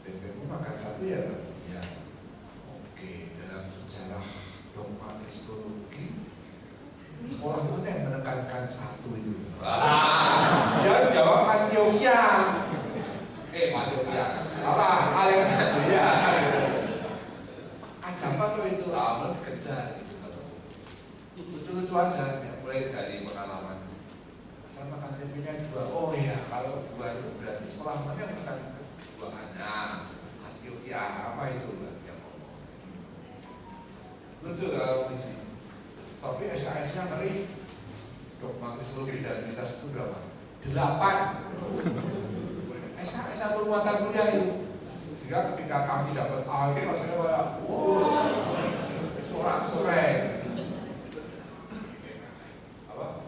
tempemu makan satu ya toh? Ya. Oke, dalam sejarah dogma kristologi sekolah mana yang menekankan satu itu? Dia harus jawab Antioquia. Antioquia. Apa? Alexandria. Ada apa tuh itu? Mau dikejar. Lucu-lucu aja, ya, mulai dari pengalaman. Sama KTP-nya 2. Oh iya, kalau 2 itu berarti sekolah mana yang menekankan keduaan? Nah, Antioquia apa itu? Yang ngomong. Lucu kalau uji. Tapi SKS-nya ngeri. Dogma Kristologi dan Identitas itu berapa? 8. SKS satu mata kuliah itu. Sehingga ketika kami dapat A, itu rasanya kayak, wow, sorak-sorai. Apa?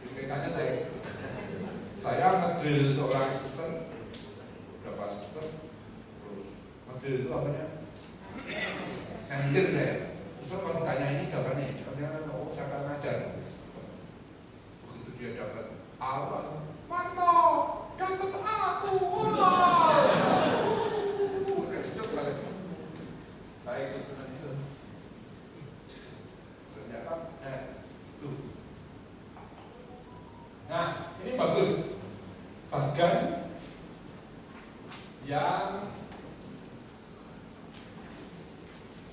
IPK-nya naik. Saya ngedrill seorang suster, berapa suster, terus ngedrill itu apanya? Ngandir saya. Suster kalau tanya ini jawabannya, katanya oh saya akan ngajar. Begitu dia dapat A, mantap, dapat aku, wow. Saya ikut senang itu. Ternyata, tuh. Nah, ini bagus. Bagan yang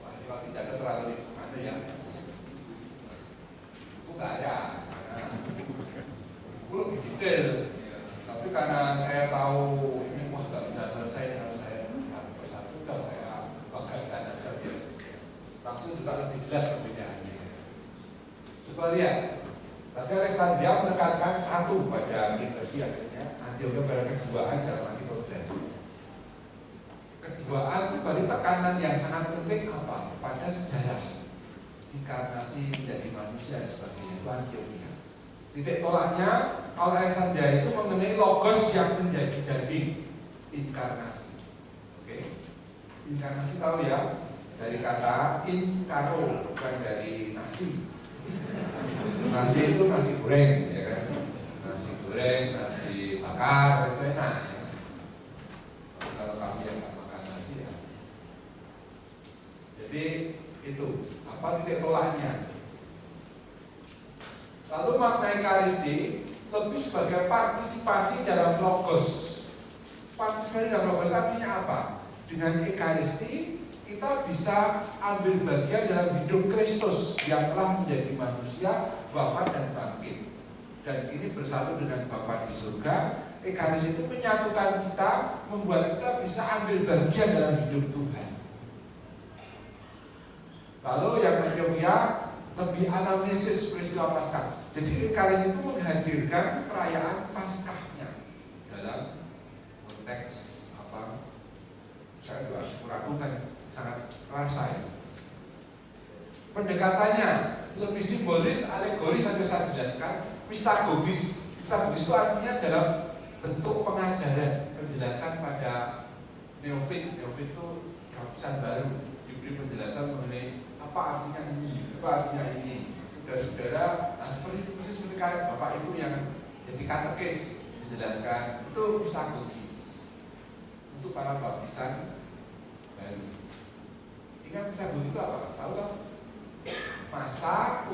wah, ini kalau tidak terlalu mana ya? Itu nggak ada. Itu lebih detail. Tapi karena saya tahu ini wah nggak bisa selesai dengan saya persatu, kalau saya bagankan aja biar langsung juga lebih jelas perbedaannya. Coba lihat. Berarti Alexandria menekankan satu pada Filosofi akhirnya Antioquia pada keduaan dalam arti kodrat. Keduaan itu bagi tekanan yang sangat penting apa? Pada sejarah inkarnasi menjadi manusia dan sebagainya, itu Antioquia. Titik tolaknya kalau Alexandria itu mengenai logos yang menjadi daging, inkarnasi. Oke, inkarnasi tahu ya, dari kata inkaro, bukan dari nasi. Nasi itu nasi goreng, ya kan? Nasi goreng, nasi bakar itu enak. Ya. Kalau kami yang nggak makan nasi ya. Jadi itu apa titik tolaknya? Lalu makna Ekaristi lebih sebagai partisipasi dalam logos. Partisipasi dalam logos artinya apa? Dengan Ekaristi kita bisa ambil bagian dalam hidup Kristus yang telah menjadi manusia, wafat dan bangkit. Dan kini bersatu dengan Bapa di surga. Ekaristi itu menyatukan kita, membuat kita bisa ambil bagian dalam hidup Tuhan. Lalu yang Antioquia lebih anamnesis peristiwa Paskah. Jadi Ekaristi itu menghadirkan perayaan Paskahnya dalam konteks apa? Saya juga syukur kan sangat terasa ya. Pendekatannya lebih simbolis, alegoris sampai saya jelaskan. Mistagogis. Mistagogis itu artinya dalam bentuk pengajaran, penjelasan pada neofit. Neofit itu baptisan baru, diberi penjelasan mengenai apa artinya ini, apa artinya ini. Saudara-saudara, nah seperti Bapak Ibu yang jadi katekis menjelaskan itu mistagogis untuk para baptisan baru. Ingat mistagogis itu apa? Tahu kan? Masa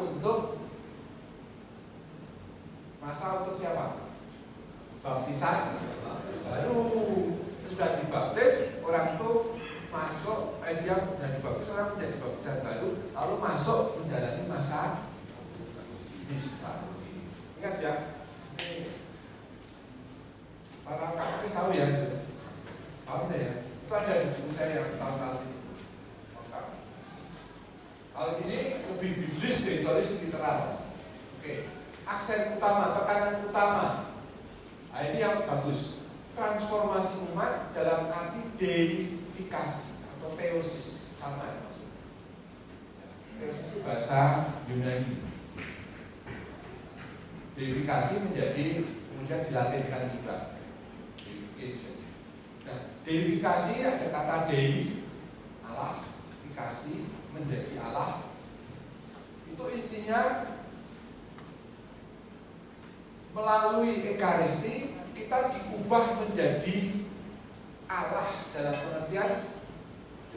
untuk siapa? Baptisan baru. Sudah dibaptis, orang itu masuk, dia sudah dibaptis, orang menjadi baptisan baru, lalu masuk menjalani masa mistagogis. Ingat ya, para katekis tahu ya, tahu deh ya. Itu ada di buku saya yang tahun-tahun ini. Hal ini lebih biblis, spiritualis, literal. Oke, aksen utama, tekanan utama. Nah, ini yang bagus. Transformasi umat dalam arti deifikasi atau theosis, sama ya maksudnya. Theosis itu bahasa Yunani. Deifikasi menjadi kemudian dilatinkan juga. Deification. Nah, deifikasi ada kata dei, Allah, fikasi menjadi Allah. Itu intinya melalui Ekaristi kita diubah menjadi Allah dalam pengertian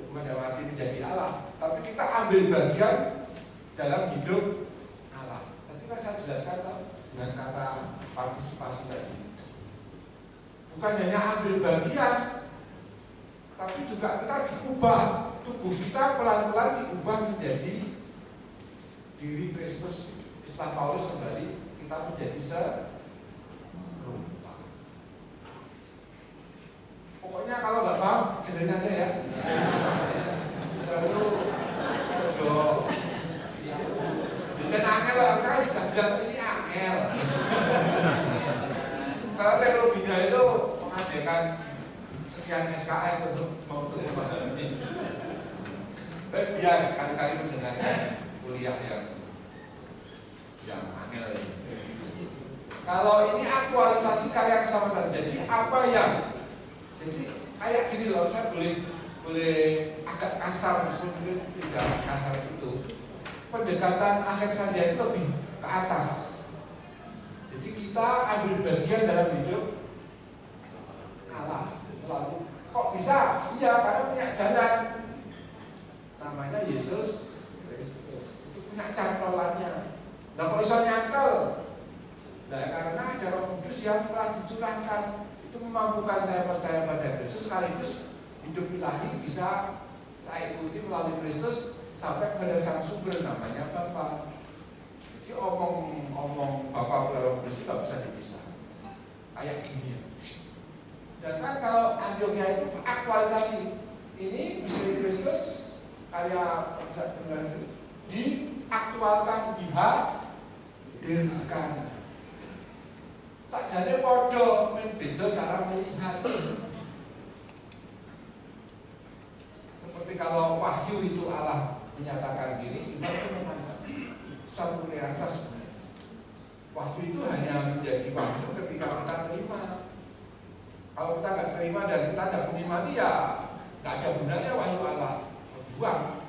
bukan dalam arti menjadi Allah, tapi kita ambil bagian dalam hidup Allah. Nanti kan saya jelaskan dengan kata partisipasi tadi. Bukan hanya ambil bagian, tapi juga kita diubah, tubuh kita pelan-pelan diubah menjadi diri Kristus. Istilah Paulus kembali, kita menjadi serupa. Pokoknya kalau nggak paham, dengerin aja ya. Lalu, bukan angel, saya sudah bilang ini angel. Kalau teknologinya itu mengadakan sekian SKS untuk memahami. Tapi biar sekali-kali mendengarkan kuliah yang angel ini. Kalau ini aktualisasi karya keselamatan, jadi apa yang, jadi kayak gini loh, saya boleh agak kasar, meskipun tidak kasar itu. Pendekatan akhir saja itu lebih ke atas. Jadi kita ambil bagian dalam hidup Allah. Lalu kok bisa? Iya, karena punya jalan. Namanya Yesus Kristus. Itu punya cantolannya. Nah kok bisa nyangkel? Nah karena ada Roh Kudus yang telah dicurahkan. Itu memampukan saya percaya pada Kristus, sekaligus hidup ilahi bisa saya ikuti melalui Kristus sampai pada sang sumber namanya Bapa. Jadi omong Bapa Roh Kudus itu tidak bisa dipisah. Kayak gini ya. Dan kan kalau Antioquia itu aktualisasi, ini misteri Kristus karya diaktualkan, dihadirkan. Sakjane podo men beda cara melihat. Seperti kalau wahyu itu Allah menyatakan diri, iman itu memang satu realitas sebenarnya. Wahyu itu hanya menjadi wahyu ketika kita terima. Kalau kita nggak terima dan kita tidak mengimani, ya nggak ada gunanya wahyu Allah, buang.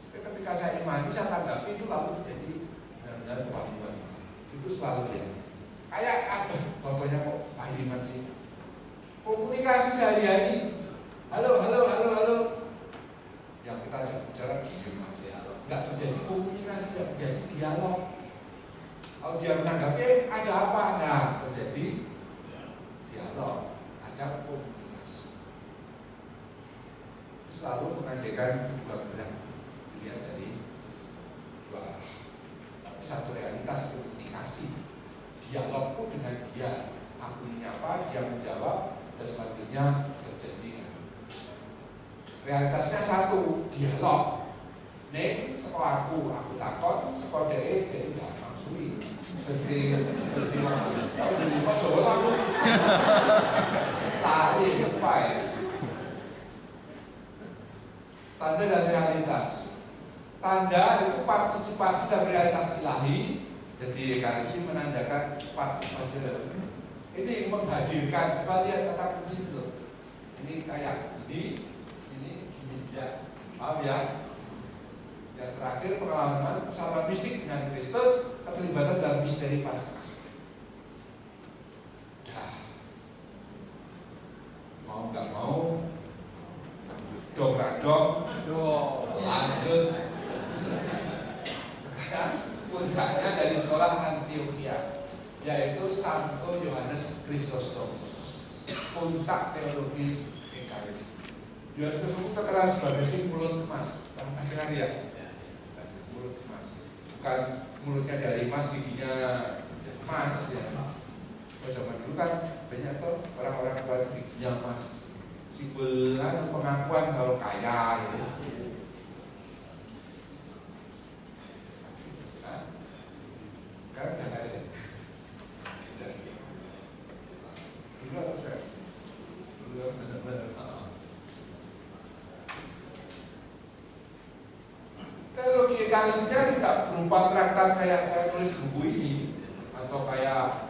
Tapi ketika saya imani, saya tanggapi, itu lalu menjadi benar-benar kewahyuan. Itu selalu ya. Kayak apa? Contohnya kok Pak Iman sih? Komunikasi sehari-hari. Halo. Yang kita bicara diem aja. Nggak terjadi komunikasi, nggak terjadi dialog. Kalau dia menanggapi, ada apa? Nah, terjadi dialog, ada komunikasi. Itu selalu menandakan dua gerak, dilihat dari dua arah. Tapi satu realitas komunikasi. Dialogku dengan dia, aku menyapa, dia menjawab, dan selanjutnya terjadi. Realitasnya satu, dialog. Neng, sekolah aku takon, sekolah dia nggak maksudnya. Seperti mana? Kalau di rumah Jawa aku tadi apa ya? Tanda dan realitas. Tanda itu partisipasi dalam realitas ilahi. Jadi Ekaristi menandakan partisipasi dalam ini menghadirkan. Coba lihat kata kunci itu. Ini kayak ini ya. Paham ya? Yang terakhir pengalaman bersama mistik dengan Kristus, keterlibatan dalam misteri Paskah. Dah. Mau nggak mau, dong lanjut. Sekarang puncaknya dari sekolah Antioquia, yaitu Santo Yohanes Chrysostomus, puncak teologi Ekaristi. Yohanes Chrysostomus terkenal sebagai si mulut emas, akhir-akhir ya, mulut emas, bukan mulutnya dari emas, giginya emas ya. Pada zaman dulu kan banyak tuh orang-orang tua giginya emas, simbol pengakuan kalau kaya ya. Sekarang udah nggak ada ya? Dulu apa sekarang? Dulu benar-benar teologi Ekaristinya tidak berupa traktat kayak saya tulis buku ini atau kayak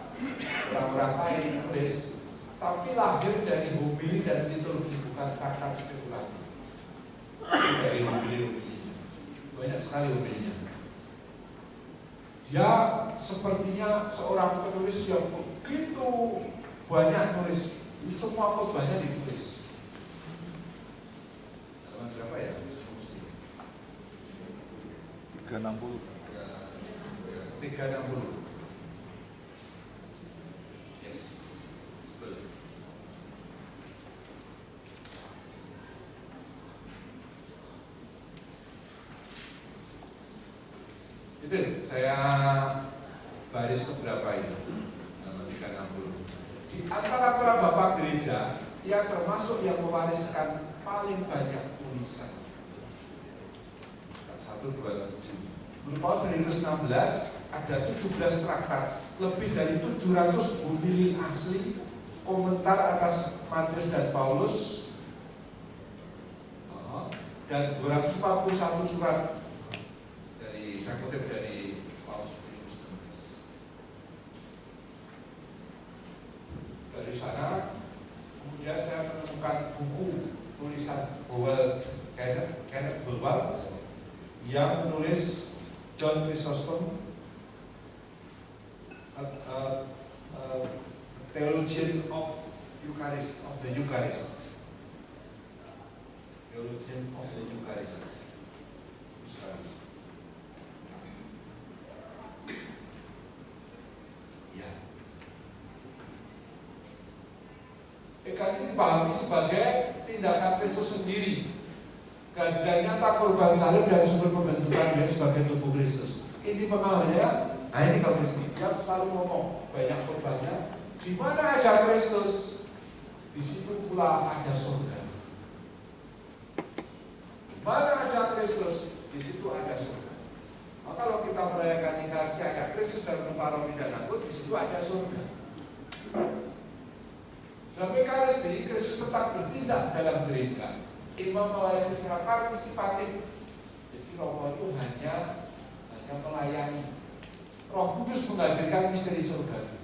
orang-orang lain nulis, tapi lahir dari homili dan liturgi, bukan traktat spekulatif. Dari homili banyak sekali homilinya. Dia sepertinya seorang penulis yang begitu banyak nulis, semua khotbahnya ditulis. Zaman berapa ya? 360. 360 360. Yes, betul. Itu saya baris keberapa itu? Nomor 360. Di antara para bapak gereja, ia termasuk yang mewariskan paling banyak tulisan. 1, 2, 7. Menurut Paulus Benedictus 16 ada 17 traktat, lebih dari 700 homili asli, komentar atas Matius dan Paulus, dan 241 surat dari, saya kutip dari Paulus Benedictus 16. Dari sana kemudian saya menemukan buku tulisan Howard Kenneth Howard yang menulis John Chrysostom, Theologian of Eucharist, of the Eucharist, Theologian of the Eucharist. Ya. Ekaristi dipahami sebagai tindakan Kristus sendiri, kehadiran nyata korban salib dan sumber pembentukan dia sebagai tubuh Kristus. Inti pemahamannya, nah ini kalau dia selalu ngomong banyak korbannya. Di mana ada Kristus, di situ pula ada surga. Di mana ada Kristus, di situ ada surga. Maka kalau kita merayakan Ekaristi ada Kristus dalam parodi dan angkut, di situ ada surga. Dalam Ekaristi, Kristus tetap bertindak dalam gereja. Imam melayani secara partisipatif. Jadi Romo itu hanya melayani. Roh Kudus menghadirkan misteri surga.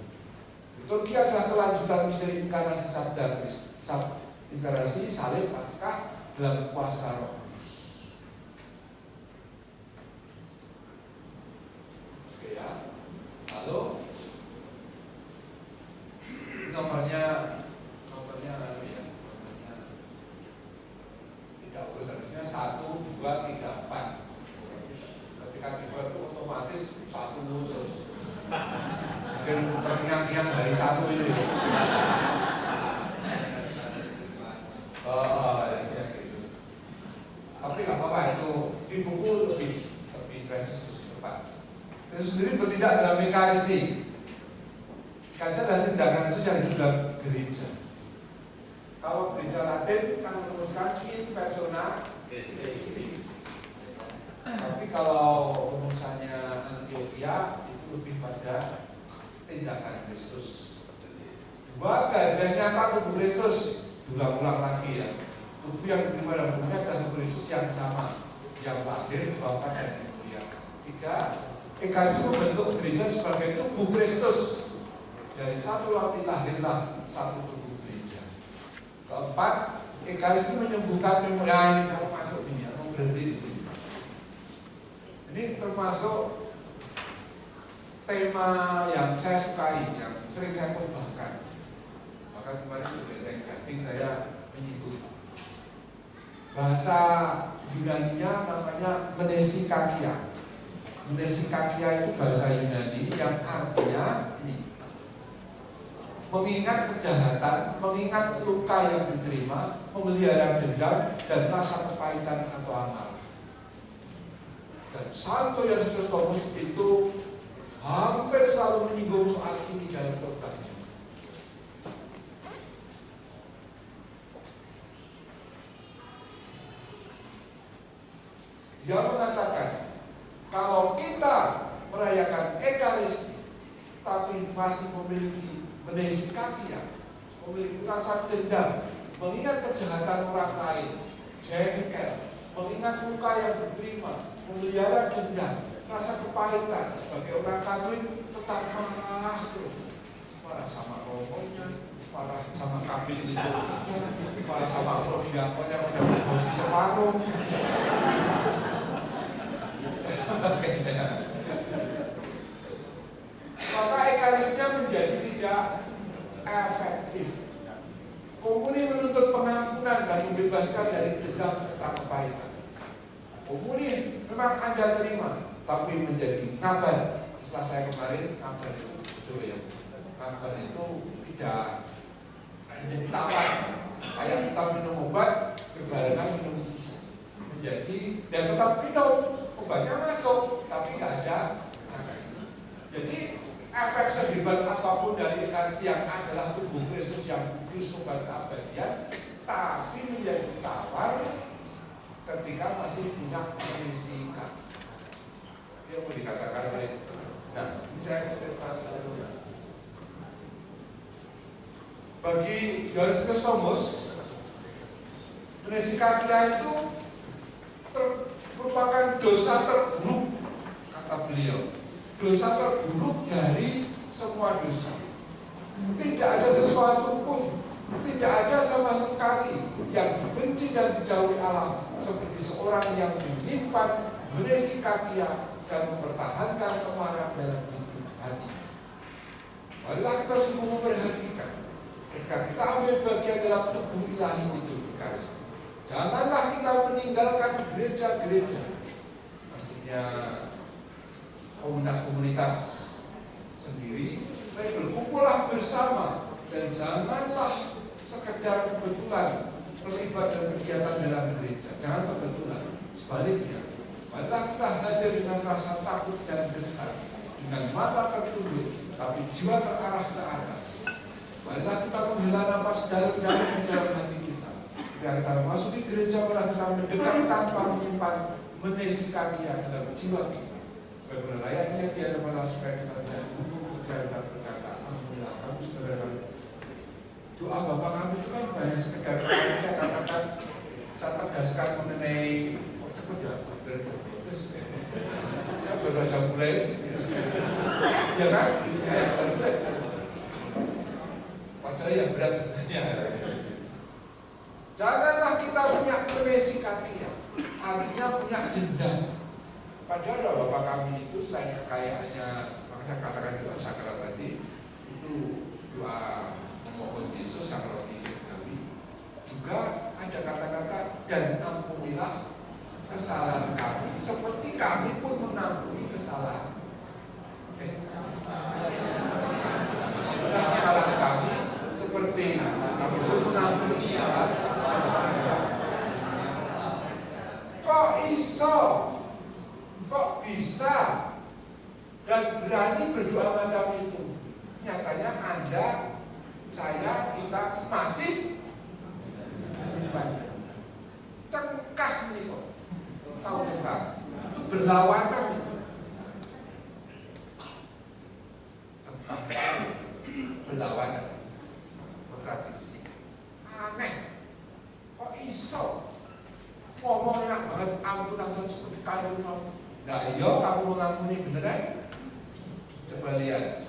Liturgi adalah kelanjutan misteri inkarnasi sabda Kristus, inkarnasi salib Paskah dalam kuasa Roh Kudus. Oke ya. Lalu nomornya harusnya 1, 2, 3, 4. Ketika dibuat itu otomatis 1 terus. Mungkin terngiang-ngiang dari 1 ini. Ya gitu. Tapi nggak apa-apa, itu di buku lebih presis tepat. Kristus sendiri bertindak dalam Ekaristi. Ekaristi adalah tindakan Kristus yang hidup dalam gereja. Kalau gereja Latin kan merumuskan in persona Christi. Tapi kalau rumusannya Antioquia itu lebih pada tindakan Kristus. 2, kehadiran nyata tubuh Kristus. Ulang-ulang lagi ya. Tubuh yang diterima dalam tubuhnya adalah tubuh Kristus yang sama, yang lahir, wafat dan dimuliakan. 3, Ekaristi membentuk gereja sebagai tubuh Kristus. Dari satu roti lahirlah satu tubuh gereja. 4, Ekaristi menyembuhkan memori. Ini kalau masuk ini ya, mau berhenti di sini. Ini termasuk tema yang saya sukai, yang sering saya khotbahkan. Maka kemarin sudah thanksgiving saya menyinggung. Bahasa Yunaninya namanya mnesikakia. Mnesikakia itu bahasa Yunani yang artinya ini, mengingat kejahatan, mengingat luka yang diterima, memelihara dendam dan rasa kepahitan atau amarah. Dan Santo Yohanes Chrysostom itu hampir selalu menyinggung soal ini dalam khotbahnya. Dia mengatakan, kalau kita merayakan Ekaristi tapi masih memiliki mnesikakia, memiliki rasa dendam, mengingat kejahatan orang lain, jengkel, mengingat luka yang diterima, memelihara dendam, rasa kepahitan. Sebagai orang Katolik tetap marah terus, marah sama romonya, marah sama kabin liturginya, marah sama prodiakonnya pada posisi separuh. Maka Ekaristinya menjadi tidak efektif. Komuni menuntut pengampunan dan membebaskan dari dendam serta kepahitan. Komuni memang Anda terima, tapi menjadi kabar. Setelah saya kemarin, kabar itu betul ya, kabar itu tidak menjadi tawar. Kayak kita minum obat berbarengan minum susu, menjadi dan tetap minum obatnya masuk, tapi nggak ada. Jadi efek sehebat apapun dari kasih yang adalah tubuh Kristus yang kudus obat keabadian, tapi menjadi tawar ketika masih punya perisikan. Yang mau dikatakan oleh, nah ini saya kutipkan satu. Bagi Yohanes Kristomus, menisikakia itu merupakan dosa terburuk, kata beliau. Dosa terburuk dari semua dosa. Tidak ada sesuatu pun, tidak ada sama sekali yang dibenci dan dijauhi Allah seperti seorang yang menyimpan menisikakia dan mempertahankan kemarahan dalam hidup hati. Marilah kita sungguh memperhatikan ketika kita ambil bagian dalam tubuh ilahi itu Eucharistia. Janganlah kita meninggalkan gereja-gereja, maksudnya komunitas-komunitas sendiri, tapi berkumpullah bersama dan janganlah sekedar kebetulan terlibat dalam kegiatan dalam gereja. Jangan kebetulan, sebaliknya, marilah kita hadir dengan rasa takut dan gentar, dengan mata tertunduk, tapi jiwa terarah ke atas. Marilah kita menghela napas dalam-dalam di dalam hati kita. Ketika kita memasuki gereja, marilah kita mendekat tanpa menyimpan menisikakia dalam jiwa kita. Bagaimana layaknya dia adalah supaya kita tidak gugup ketika kita berkata, alhamdulillah kamu saudara. Doa Bapak kami itu kan banyak sekedar saya katakan, saya tegaskan mengenai cepet ya, terus saya baru saja mulai, ya kan? Padahal yang berat sebenarnya. Janganlah kita punya menisikakia, artinya punya dendam. Padahal doa Bapak kami itu selain kekayaannya, maka saya katakan doa sakral tadi, itu doa memohon Yesus sang roti surgawi, juga ada kata-kata dan ampunilah kesalahan kami seperti kami pun mengampuni kesalahan. Kesalahan kami seperti kami pun mengampuni kesalahan. Kok iso? Kok bisa dan berani berdoa macam itu? Nyatanya Anda, saya, kita masih ibadah. Cengkah nih kok. Tahu cengkah? Itu berlawanan. Cengkah berlawanan. Kontradiksi. Aneh. Kok iso? Ngomong enak banget, ampun langsung seperti kayu kamu. Nah iya kamu mengampuni beneran? Coba lihat.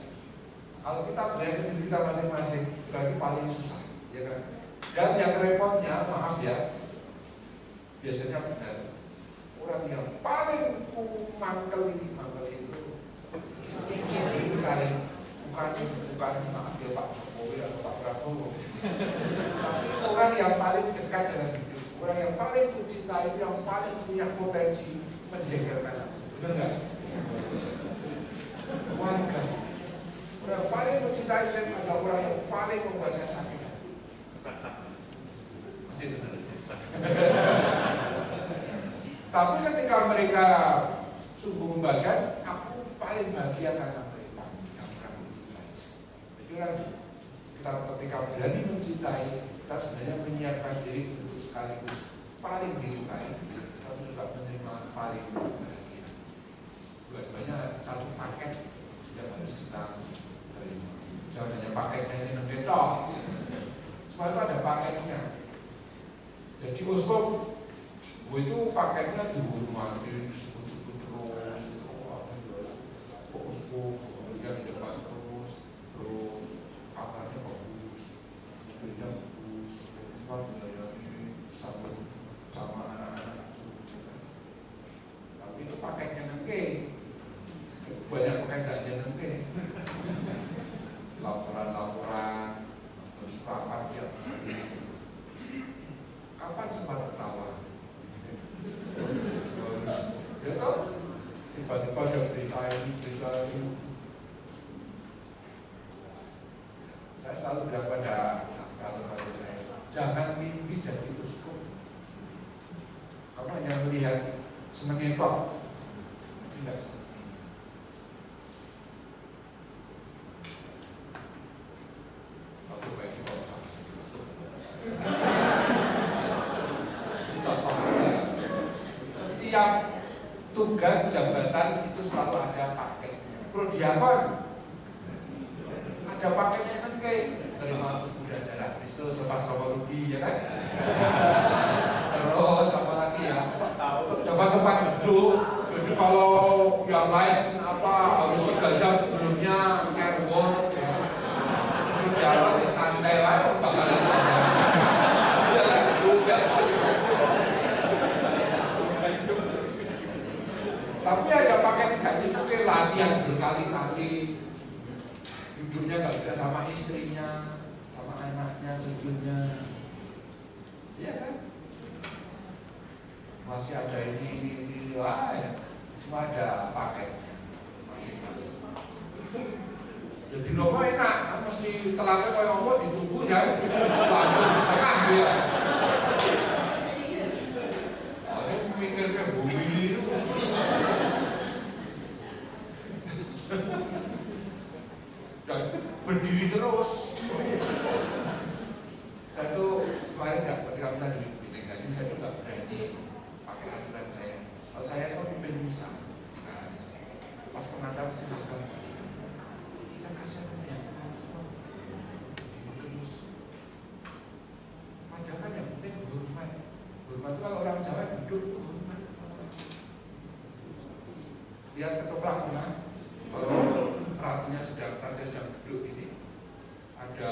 Kalau kita berani diri kita masing-masing, berarti paling susah, ya kan? Dan yang repotnya, maaf ya, biasanya benar. Orang yang paling mangkel itu saling bukan maaf ya Pak Jokowi atau Pak Prabowo. Tapi orang yang paling dekat dengan hidup, orang yang paling mencintai, yang paling punya potensi menjengkelkan. Benar nggak? Warga. Orang yang paling mencintai saya adalah orang yang paling membuat saya sakit. Pasti benar. Tapi ketika mereka sungguh membagikan, aku paling bahagia karena mereka yang pernah mencintai. Itu lagi. Kita ketika berani mencintai, kita sebenarnya menyiapkan diri untuk sekaligus paling dilukai, tapi juga menerima paling bahagia. Dua-duanya satu paket yang harus kita terima. Jangan hanya paketnya ini nanti toh. Semua itu ada paketnya. Jadi uskup, gue itu paketnya dihormati, disebut-sebut terus. Uskup, kemudian di depan terus kabarnya bagus, mobilnya bagus, semua dilayani, sambut sama anak-anak itu. Tapi itu paketnya nengke, banyak pekerjaannya nengke. Laporan-laporan, terus rapat ya. Kapan sempat ketawa? Ya toh, tiba-tiba Saya selalu bilang pada kawan-kawan saya, jangan mimpi jadi uskup. Kamu hanya melihat semenyetok, tidak. Aku baik kalau sama. Ini contoh aja. Setiap tugas jabatan itu selalu ada paketnya. Prodiakon ada paketnya kan kayak terima udah darah Kristus lepas Romawi, ya kan? Terus apa lagi ya? Tempat-tempat duduk kalau yang lain apa harus 3 jam sebelumnya cerewet, ya. Jalan santai lah, bakalan ada. Tapi ada paket kayak itu kayak latihan berkali-kali. Duduknya nggak bisa sama istrinya, sama anaknya, cucunya, iya kan? Masih ada ini, wah ya, semua ada paketnya masing-masing. Jadi nopo enak, kan mesti telaknya kayak ngomong ditunggu dan langsung di tengah dia. Ini mikirnya bumi terus. Dan berdiri terus. Saya tuh kemarin ketika misalnya di meeting tadi, saya tuh nggak berani pakai aturan saya. Kalau saya tuh pimpin misa, pas pengacara silahkan. Saya kasih tanya, terus. Padahal kan yang penting hormat. Hormat itu kalau orang Jawa duduk itu hormat. Lihat ketoprak pernah. Kalau ratunya raja sedang duduk ini, ada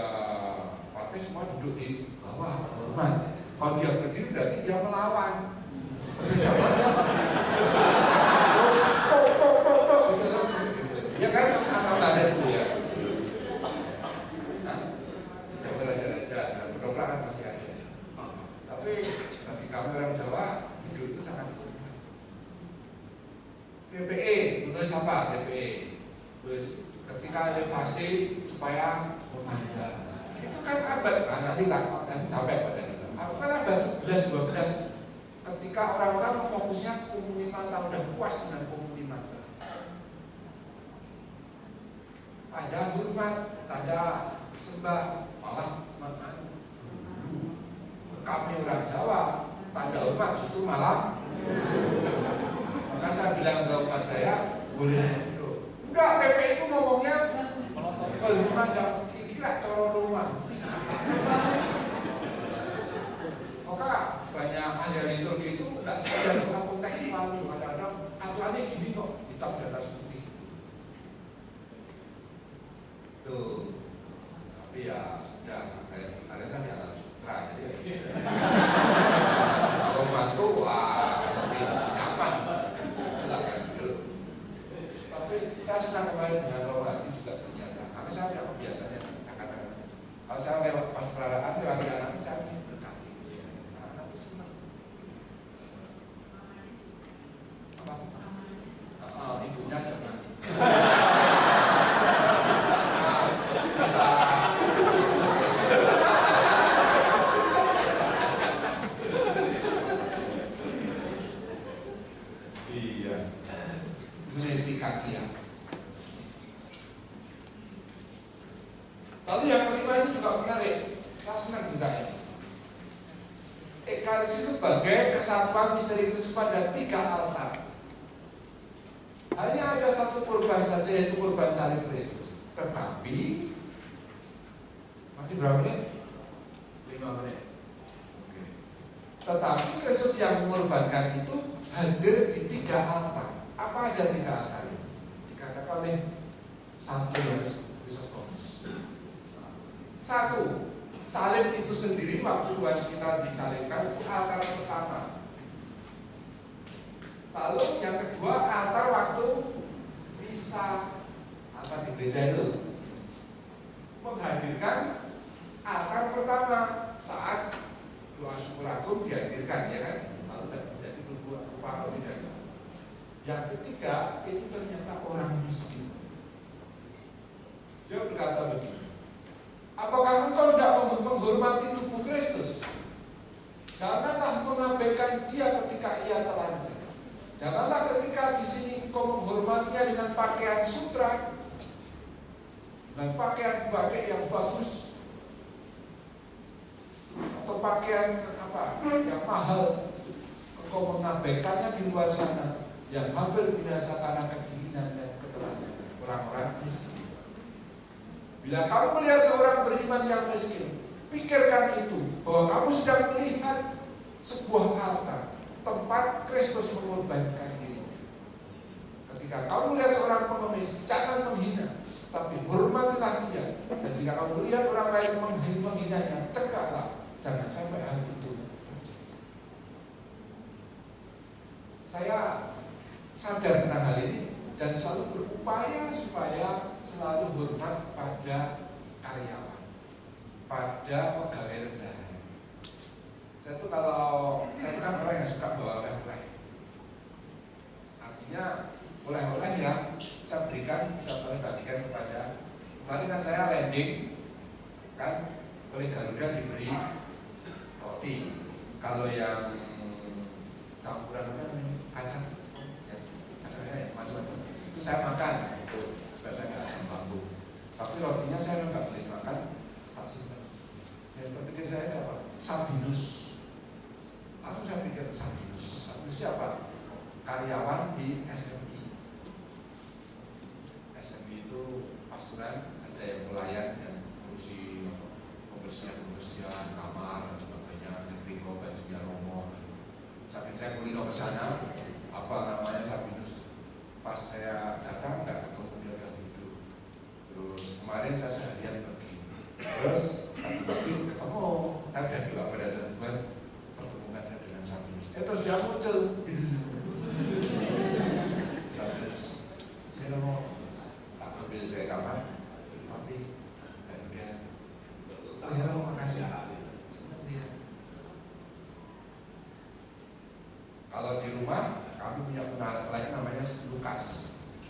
pakai semua duduk di bawah, hormat. Kalau dia berdiri berarti dia melawan. Terus siapa dia? Terus tok gitu. Ya kan ada itu ya. Nah, coba raja-raja dan ketoprak kan pasti ada. Tapi bagi kami orang Jawa duduk itu sangat hormat. PPE, menulis apa PPE? Tulis ketika elevasi supaya memandang. Itu kan abad, nanti tak sampai pada itu. Kan abad 11-12 ketika orang-orang fokusnya komunimata, udah puas dengan komunimata. Ada hormat, ada sembah, malah dulu. Kami orang Jawa, tanda hormat justru malah. Maka saya bilang ke umat saya, boleh. Enggak, PP itu ngomongnya rumah enggak kira coro rumah. Maka banyak ahli liturgi itu enggak sekedar soal kontekstual, kadang-kadang aturannya gini kok, hitam di atas putih. Tuh, tapi ya sudah, kalian kan di alam sutra, jadi kalau bantu, wah, lebih nyaman, silakan dulu. Tapi saya senang kemarin dengan rohani juga ternyata, karena saya tidak kebiasaannya kata-kata. Kalau saya lewat pas perayaan lagi anak saya ini berkati, anak itu senang. Apa? Ibunya jangan. Mengisi kaki ya. Lalu yang kelima ini juga menarik. Saya senang juga ini. Ekaristi sebagai kesatuan misteri Kristus pada 3 altar. Hanya ada satu kurban saja, yaitu kurban salib Kristus. Tetapi masih berapa menit? 5 menit. Oke. Tetapi Kristus yang mengorbankan itu hadir di 3 altar. Apa aja 3 altar itu? Dikatakan oleh Santo Yohanes Chrysostomos. 1. Salib itu sendiri waktu Tuhan kita disalibkan itu altar pertama. Lalu yang kedua altar waktu misa, altar di gereja itu menghadirkan altar pertama saat doa syukur agung dihadirkan, ya kan? Lalu menjadi rupa bidana. Yang ketiga itu ternyata orang miskin. pakaian sutra dan pakaian batik yang bagus atau pakaian yang mahal, engkau mengabaikannya di luar sana yang hampir binasa karena kedinginan dan ketelanjangan orang-orang miskin. Bila kamu melihat seorang beriman yang miskin, pikirkan itu, bahwa kamu sedang melihat sebuah altar, tempat Kristus mengorbankan dirinya. Ketika kamu melihat seorang pengemis, jangan menghina, tapi hormatilah dia. Dan jika kamu melihat orang lain menghinanya, cegahlah, jangan sampai hal itu. Saya sadar tentang hal ini dan selalu berupaya supaya selalu hormat pada karyawan, pada pegawai rendahan. Saya itu kan orang yang suka bawa oleh-oleh. Artinya oleh-oleh yang saya berikan, saya bagikan kepada. Kemarin kan saya landing, kan oleh Garuda diberi roti. Kalau yang campuran kacang, kacangnya ya macam-macam. Itu saya makan, itu supaya saya nggak asam lambung. Tapi rotinya saya nggak boleh makan, tak simpan. Ya seperti saya siapa? Sabinus. Lalu saya pikir Sabinus siapa? Karyawan di SMI. SMI itu pasturan, ada yang pelayan yang ngurusi pembersihan kamar dan sebagainya, negeri bajunya romo. Saya kulino ke sana, apa namanya Sabinus. Pas saya datang nggak ketemu dia gitu. Terus kemarin saya seharian pergi. Terus pagi ketemu, saya udah doa pada Tuhan, pertemukan saya dengan Sabinus. Terus dia muncul. Sabinus, dia mau tak ambil saya kamar, tapi dan dia, oh makasih. Kalau di rumah kami punya pelayan namanya Lukas.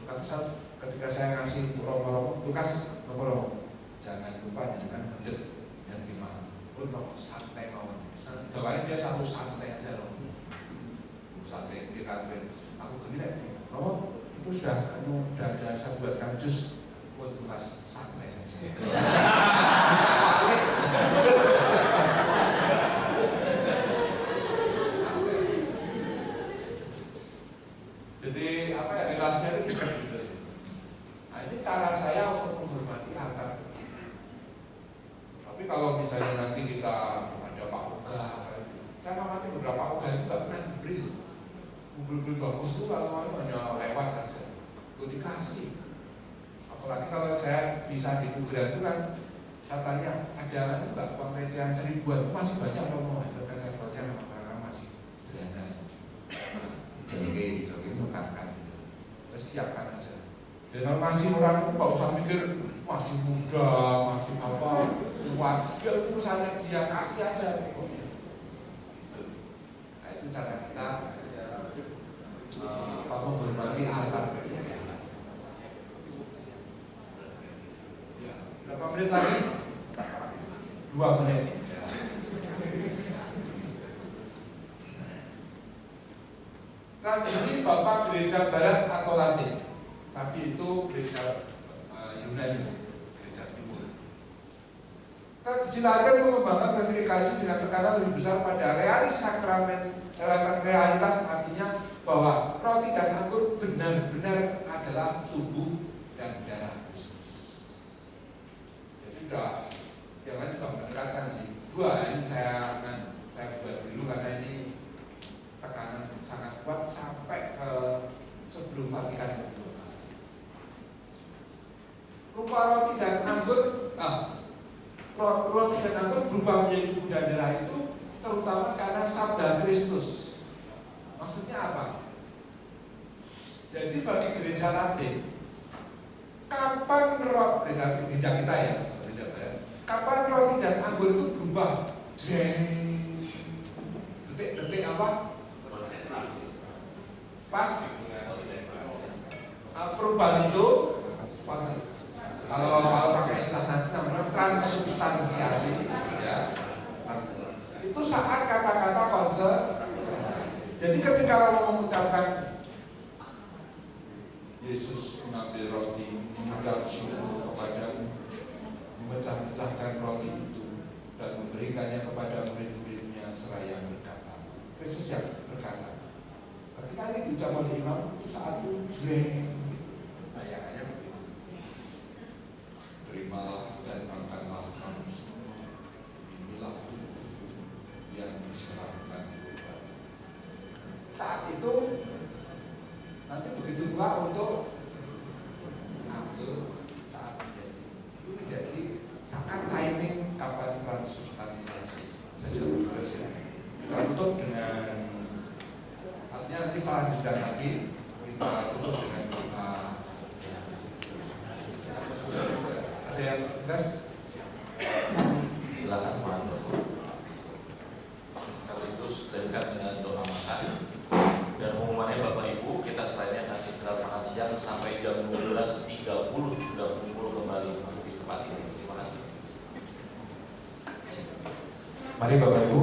Lukas ketika saya ngasih romo-romo, Lukas romo-romo, jangan lupa dengan mendet yang gimana. Pun mau santai mau. Jawabannya dia satu santai aja loh. Santai dia katakan, aku gini lagi. Romo itu sudah ada saya buatkan jus. Buat Lukas santai saja. Jadi relasinya itu dekat gitu. Nah ini cara saya untuk menghormati antar. Tapi kalau misalnya nanti kita ada Pak Oga, saya amati beberapa Oga itu nggak pernah diberi. Mobil-mobil bagus tuh kalau hanya lewat aja, gue dikasih. Apalagi kalau saya bisa di Pugeran itu kan, saya tanya ada nggak uang recehan 1000-an, masih banyak kalau mau itu kan levelnya karena masih sederhana. Jadi tukar gitu. Terus siapkan aja. Dan kalau masih orang itu nggak usah mikir masih muda, masih apa, kuat. Dia urusannya dia kasih aja pokoknya. Nah, itu cara kita menghormati antar. Ya, berapa menit lagi? 2 menit. Tradisi Bapak Gereja Barat atau Latin, tapi itu gereja Yunani, gereja Timur. Tradisi Latin mengembangkan klasifikasi dengan tekanan lebih besar pada realitas artinya bahwa roti dan anggur benar-benar adalah tubuh dan darah Kristus. Jadi sudah, yang lain juga mendekatkan sih. Ini saya buat dulu karena ini tekanan sangat kuat sampai sebelum Vatikan kedua. Rupa roti dan anggur, roti dan anggur berubah menjadi tubuh dan darah itu terutama karena sabda Kristus. Maksudnya apa? Jadi bagi gereja Latin, kapan gereja kita ya, gereja Barat, kapan roti dan anggur itu berubah? Detik-detik apa? Pas perubahan itu kalau pakai istilah nanti namanya transubstansiasi ya. Itu saat kata-kata konsekrasi. Jadi ketika orang mengucapkan Yesus syukur kepada memecah-mecahkan roti itu dan memberikannya kepada murid-muridnya seraya berkata. Yesus yang berkata. Ketika ini diucap oleh imam, itu saat itu jreng, bayangannya begitu. Terimalah dan makanlah kamu semua. Inilah yang diserahkan Tuhan. Saat itu nanti begitu pula untuk ambil saat menjadi sangat timing kapan transubstansasi. Saya sudah terus ya. Kita tutup dengan artinya nanti selanjutnya lagi kita tutup dengan doa. Ada yang gas? Silakan Pak. Sekaligus terkait dengan doa makan dan pengumumannya Bapak Ibu, kita selainnya akan istirahat makan siang sampai jam 12.30 sudah kumpul kembali di tempat ini. Terima kasih. Mari Bapak Ibu.